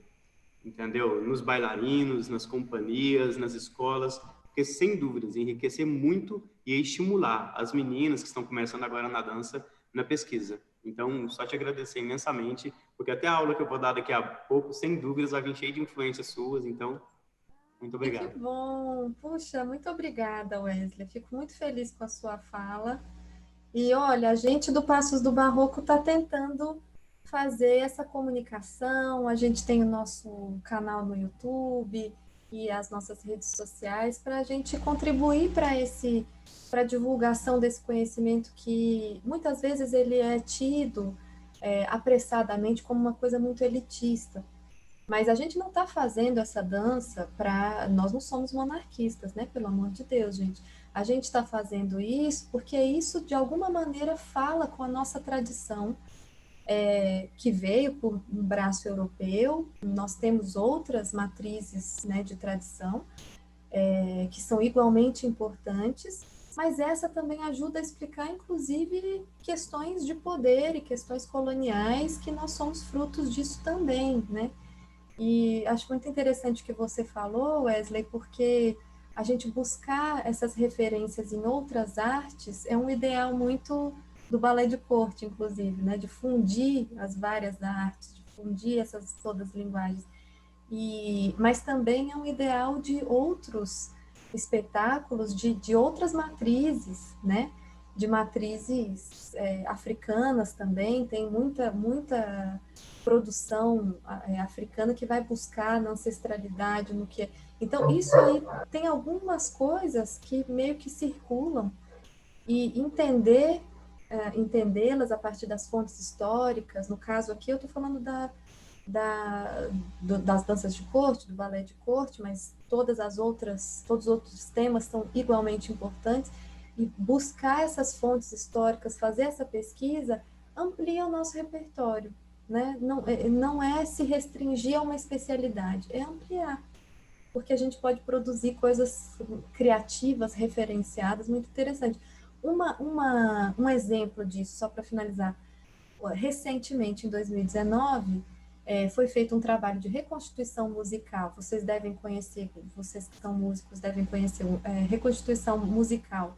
Entendeu? Nos bailarinos, nas companhias, nas escolas, porque sem dúvidas enriquecer muito e estimular as meninas que estão começando agora na dança na pesquisa. Então, só te agradecer imensamente, porque até a aula que eu vou dar daqui a pouco, sem dúvidas, vai vir cheio de influências suas, então, muito obrigado. Que bom! Puxa, muito obrigada, Wesley. Fico muito feliz com a sua fala. E olha, a gente do Passos do Barroco está tentando fazer essa comunicação, a gente tem o nosso canal no YouTube e as nossas redes sociais para a gente contribuir para a divulgação desse conhecimento que muitas vezes ele é tido apressadamente como uma coisa muito elitista. Mas a gente não está fazendo essa dança para... Nós não somos monarquistas, né? Pelo amor de Deus, gente. A gente está fazendo isso porque isso, de alguma maneira, fala com a nossa tradição, que veio por um braço europeu. Nós temos outras matrizes, né, de tradição, que são igualmente importantes, mas essa também ajuda a explicar, inclusive, questões de poder e questões coloniais, que nós somos frutos disso também, né? E acho muito interessante o que você falou, Wesley, porque a gente buscar essas referências em outras artes é um ideal muito do balé de corte, inclusive, né? De fundir as várias artes, de fundir essas todas as linguagens. Mas também é um ideal de outros espetáculos, de outras matrizes, né? De matrizes africanas também, tem muita produção africana que vai buscar na ancestralidade, no que... Então, isso aí tem algumas coisas que meio que circulam, e entendê-las a partir das fontes históricas. No caso aqui, eu estou falando das danças de corte, do balé de corte, mas todos os outros temas são igualmente importantes, e buscar essas fontes históricas, fazer essa pesquisa, amplia o nosso repertório, né? Não é se restringir a uma especialidade, é ampliar, porque a gente pode produzir coisas criativas, referenciadas, muito interessante. Um exemplo disso, só para finalizar, recentemente, em 2019, foi feito um trabalho de reconstituição musical. Vocês devem conhecer, vocês que são músicos devem conhecer, reconstituição musical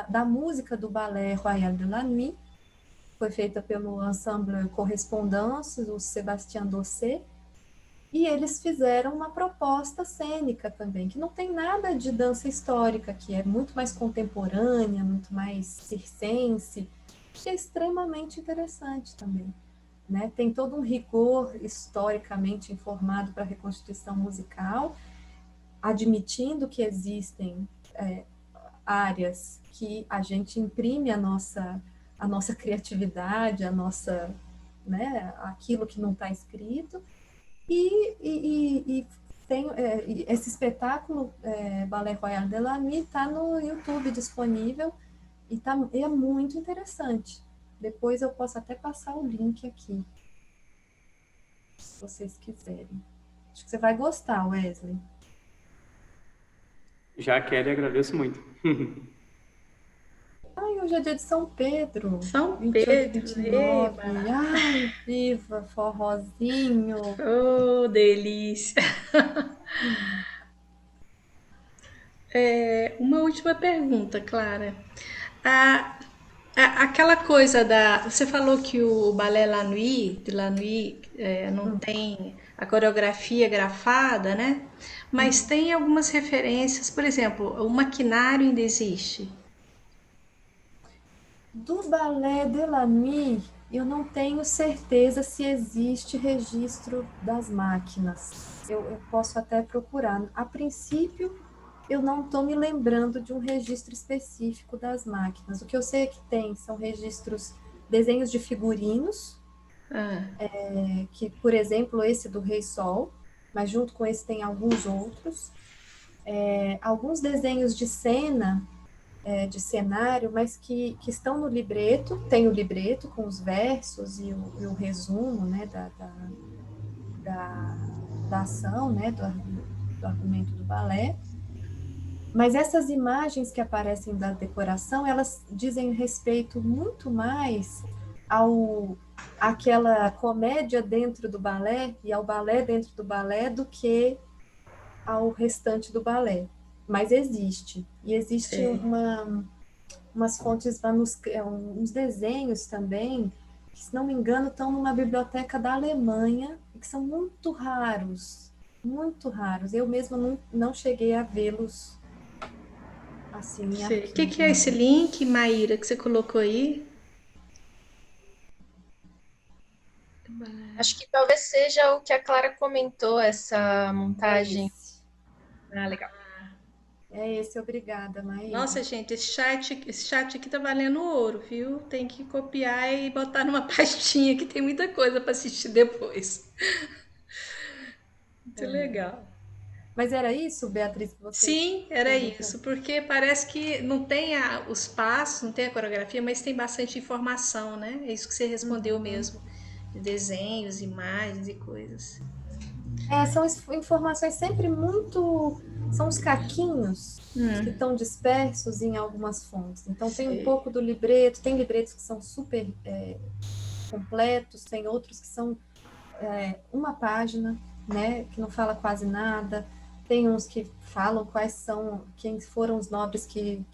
da música do Ballet Royal de la Nuit. Foi feita pelo Ensemble Correspondance, do Sébastien Dossé, e eles fizeram uma proposta cênica também, que não tem nada de dança histórica, que é muito mais contemporânea, muito mais circense, que é extremamente interessante também, né? Tem todo um rigor historicamente informado para a reconstituição musical, admitindo que existem áreas que a gente imprime a nossa criatividade, né, aquilo que não está escrito, e esse espetáculo, Ballet Royal de la Nuit, está no YouTube disponível e é muito interessante. Depois eu posso até passar o link aqui, se vocês quiserem. Acho que você vai gostar, Wesley. Já quero e agradeço muito. Ai, hoje é dia de São Pedro. São 28, Pedro, 29. eba. Ai, viva, forrozinho. Oh, delícia! Uma última pergunta, Clara. Aquela coisa você falou que o Ballet La Nuit, de La Nuit, não tem a coreografia grafada, né? Mas tem algumas referências, por exemplo, o maquinário ainda existe. Do Ballet de la Nuit, eu não tenho certeza se existe registro das máquinas. Eu posso até procurar. A princípio, eu não estou me lembrando de um registro específico das máquinas. O que eu sei é que são registros, desenhos de figurinos, que, por exemplo, esse do Rei Sol, mas junto com esse tem alguns outros. Alguns desenhos de cena, de cenário, mas que estão no libreto, tem o libreto com os versos e o resumo, né, da ação, né, do argumento do balé. Mas essas imagens que aparecem da decoração, elas dizem respeito muito mais àquela comédia dentro do balé e ao balé dentro do balé do que ao restante do balé. Mas existe. E existe umas fontes, uns desenhos também, que, se não me engano, estão numa biblioteca da Alemanha, e que são muito raros. Muito raros. Eu mesma não cheguei a vê-los assim. O que é esse link, Maíra, que você colocou aí? Acho que talvez seja o que a Clara comentou, essa montagem. Legal. É esse, obrigada, Maíra. Nossa, gente, esse chat aqui tá valendo ouro, viu? Tem que copiar e botar numa pastinha, que tem muita coisa para assistir depois. Muito legal. Mas era isso, Beatriz, que você... Sim, era isso, porque parece que não tem os passos, não tem a coreografia, mas tem bastante informação, né? É isso que você respondeu mesmo, de desenhos, imagens e coisas. São informações sempre muito... São os caquinhos que estão dispersos em algumas fontes. Então, tem um pouco do libreto, tem libretos que são super completos, tem outros que são uma página, né, que não fala quase nada. Tem uns que falam quem foram os nobres que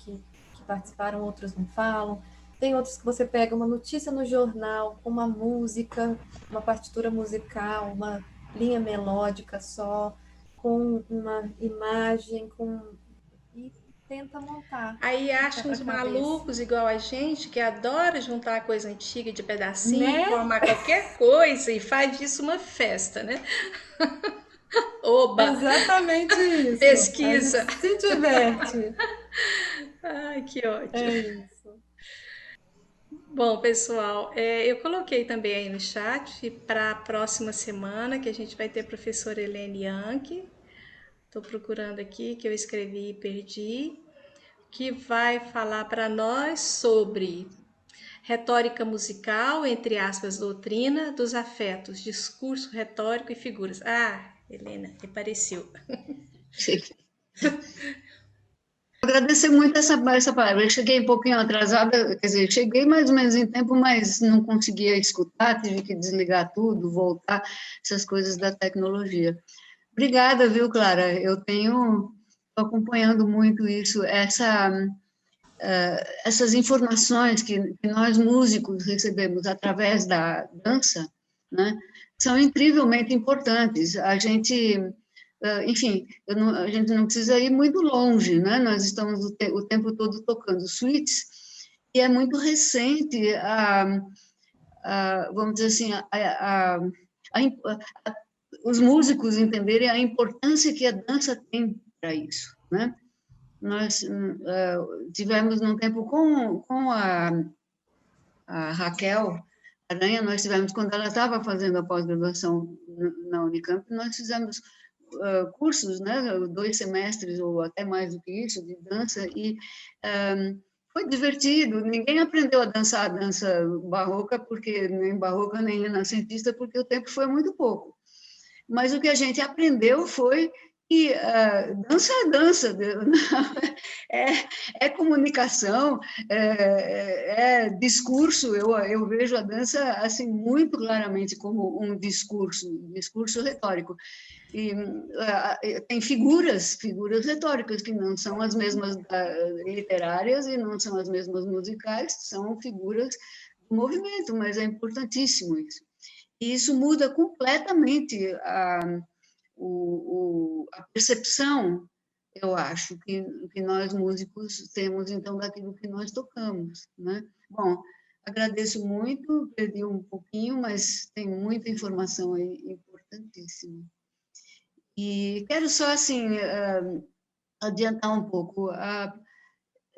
participaram, outros não falam. Tem outros que você pega uma notícia no jornal, com uma música, uma partitura musical, uma linha melódica só, com uma imagem, e tenta montar. Aí acham uns malucos igual a gente, que adora juntar coisa antiga de pedacinho, né? Formar qualquer coisa e faz disso uma festa, né? Oba! Exatamente isso. Pesquisa. Se diverte. Ai, que ótimo. É isso. Bom, pessoal, eu coloquei também aí no chat para a próxima semana, que a gente vai ter a professora Helene Yankee. Estou procurando aqui, que eu escrevi e perdi, que vai falar para nós sobre retórica musical, entre aspas, doutrina dos afetos, discurso retórico e figuras. Ah, Helena, apareceu. Agradecer muito essa palavra. Eu cheguei um pouquinho atrasada, quer dizer, cheguei mais ou menos em tempo, mas não conseguia escutar, tive que desligar tudo, voltar, essas coisas da tecnologia. Obrigada, viu, Clara? Eu estou acompanhando muito isso, essas informações que nós músicos recebemos através da dança, né, são incrivelmente importantes. A gente, enfim, a gente não precisa ir muito longe, né? Nós estamos o tempo todo tocando suítes, e é muito recente, vamos dizer assim, os músicos entenderem a importância que a dança tem para isso, né? Nós tivemos num tempo com a Raquel Aranha, nós tivemos, quando ela estava fazendo a pós-graduação na Unicamp, nós fizemos cursos, né, 2 semestres ou até mais do que isso, de dança, e foi divertido. Ninguém aprendeu a dançar a dança barroca, porque nem barroca nem renascentista, porque o tempo foi muito pouco. Mas o que a gente aprendeu foi que dança é dança, é comunicação, é discurso. Eu vejo a dança assim muito claramente como um discurso retórico. E tem figuras retóricas que não são as mesmas literárias e não são as mesmas musicais, são figuras do movimento, mas é importantíssimo isso. E isso muda completamente a percepção, eu acho, que nós músicos temos, então, daquilo que nós tocamos, né? Bom, agradeço muito, perdi um pouquinho, mas tem muita informação aí importantíssima. E quero só, assim, adiantar um pouco.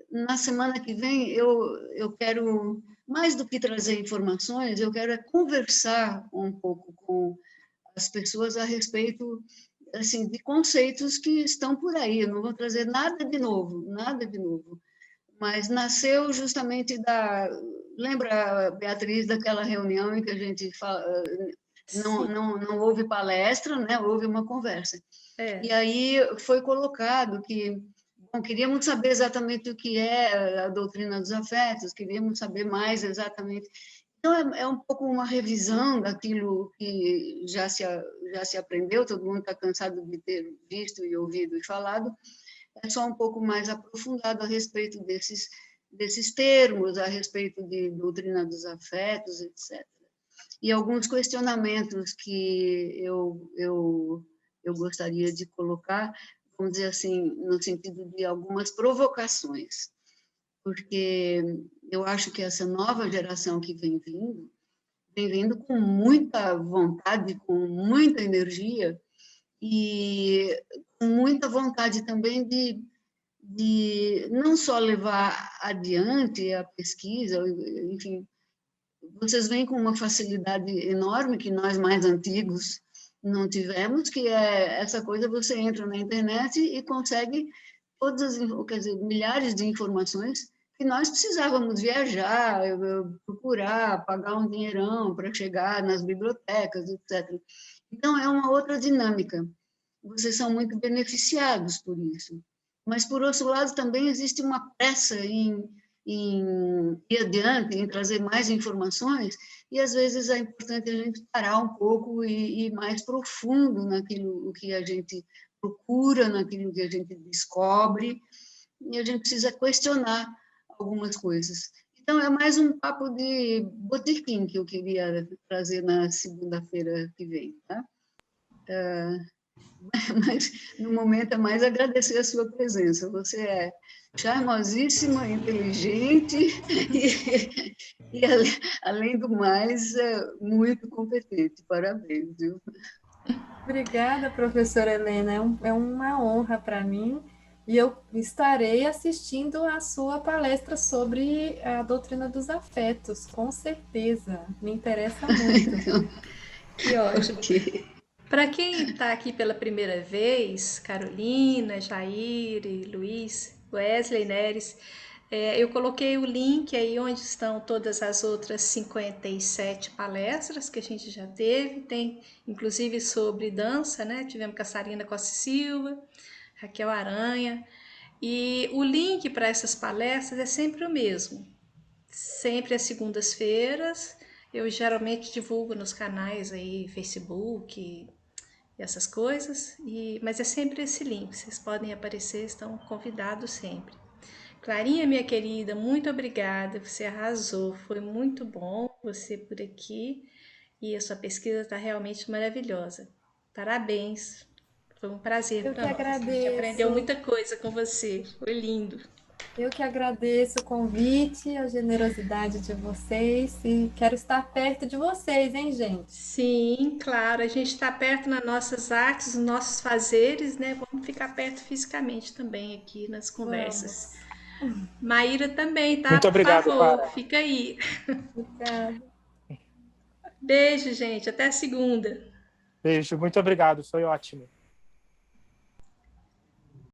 Na semana que vem, eu quero, mais do que trazer informações, eu quero conversar um pouco com as pessoas a respeito, assim, de conceitos que estão por aí. Eu não vou trazer nada de novo, mas nasceu justamente lembra, Beatriz, daquela reunião em que a gente não houve palestra, né? Houve uma conversa. E aí foi colocado que, bom, queríamos saber exatamente o que é a doutrina dos afetos, queríamos saber mais exatamente. Então, é um pouco uma revisão daquilo que já se aprendeu, todo mundo está cansado de ter visto e ouvido e falado, é só um pouco mais aprofundado a respeito desses termos, a respeito de doutrina dos afetos, etc. E alguns questionamentos que eu gostaria de colocar, vamos dizer assim, no sentido de algumas provocações, porque eu acho que essa nova geração que vem vindo com muita vontade, com muita energia e com muita vontade também de não só levar adiante a pesquisa, enfim, vocês vêm com uma facilidade enorme que nós mais antigos não tivemos, que é essa coisa, você entra na internet e consegue quer dizer, milhares de informações que nós precisávamos viajar, procurar, pagar um dinheirão para chegar nas bibliotecas, etc. Então, é uma outra dinâmica. Vocês são muito beneficiados por isso. Mas, por outro lado, também existe uma pressa em ir adiante, em trazer mais informações, e, às vezes, é importante a gente parar um pouco e ir mais profundo naquilo que a gente procura, naquilo que a gente descobre, e a gente precisa questionar algumas coisas. Então, é mais um papo de botequim que eu queria trazer na segunda-feira que vem, tá? Mas, no momento, é mais agradecer a sua presença. Você é charmosíssima, inteligente e além do mais, muito competente. Parabéns, viu? Obrigada, professora Helena. É uma honra para mim. E eu estarei assistindo a sua palestra sobre a doutrina dos afetos, com certeza. Me interessa muito. Que ótimo. Para quem está aqui pela primeira vez, Carolina, Jair, Luiz, Wesley, Neres, eu coloquei o link aí onde estão todas as outras 57 palestras que a gente já teve. Tem, inclusive, sobre dança, né? Tivemos Cassarina Costa Silva, Raquel Aranha, e o link para essas palestras é sempre o mesmo, sempre às segundas-feiras. Eu geralmente divulgo nos canais aí, Facebook e essas coisas, mas é sempre esse link, vocês podem aparecer, estão convidados sempre. Clarinha, minha querida, muito obrigada, você arrasou, foi muito bom você por aqui, e a sua pesquisa está realmente maravilhosa. Parabéns! Foi um prazer para nós. Agradeço. A gente aprendeu muita coisa com você. Foi lindo. Eu que agradeço o convite, a generosidade de vocês e quero estar perto de vocês, hein, gente? Sim, claro. A gente está perto nas nossas artes, nos nossos fazeres, né? Vamos ficar perto fisicamente também aqui nas conversas. Maíra também, tá? Muito obrigado, por favor, Clara. fica aí. Obrigada. Beijo, gente. Até segunda. Beijo, muito obrigado, foi ótimo.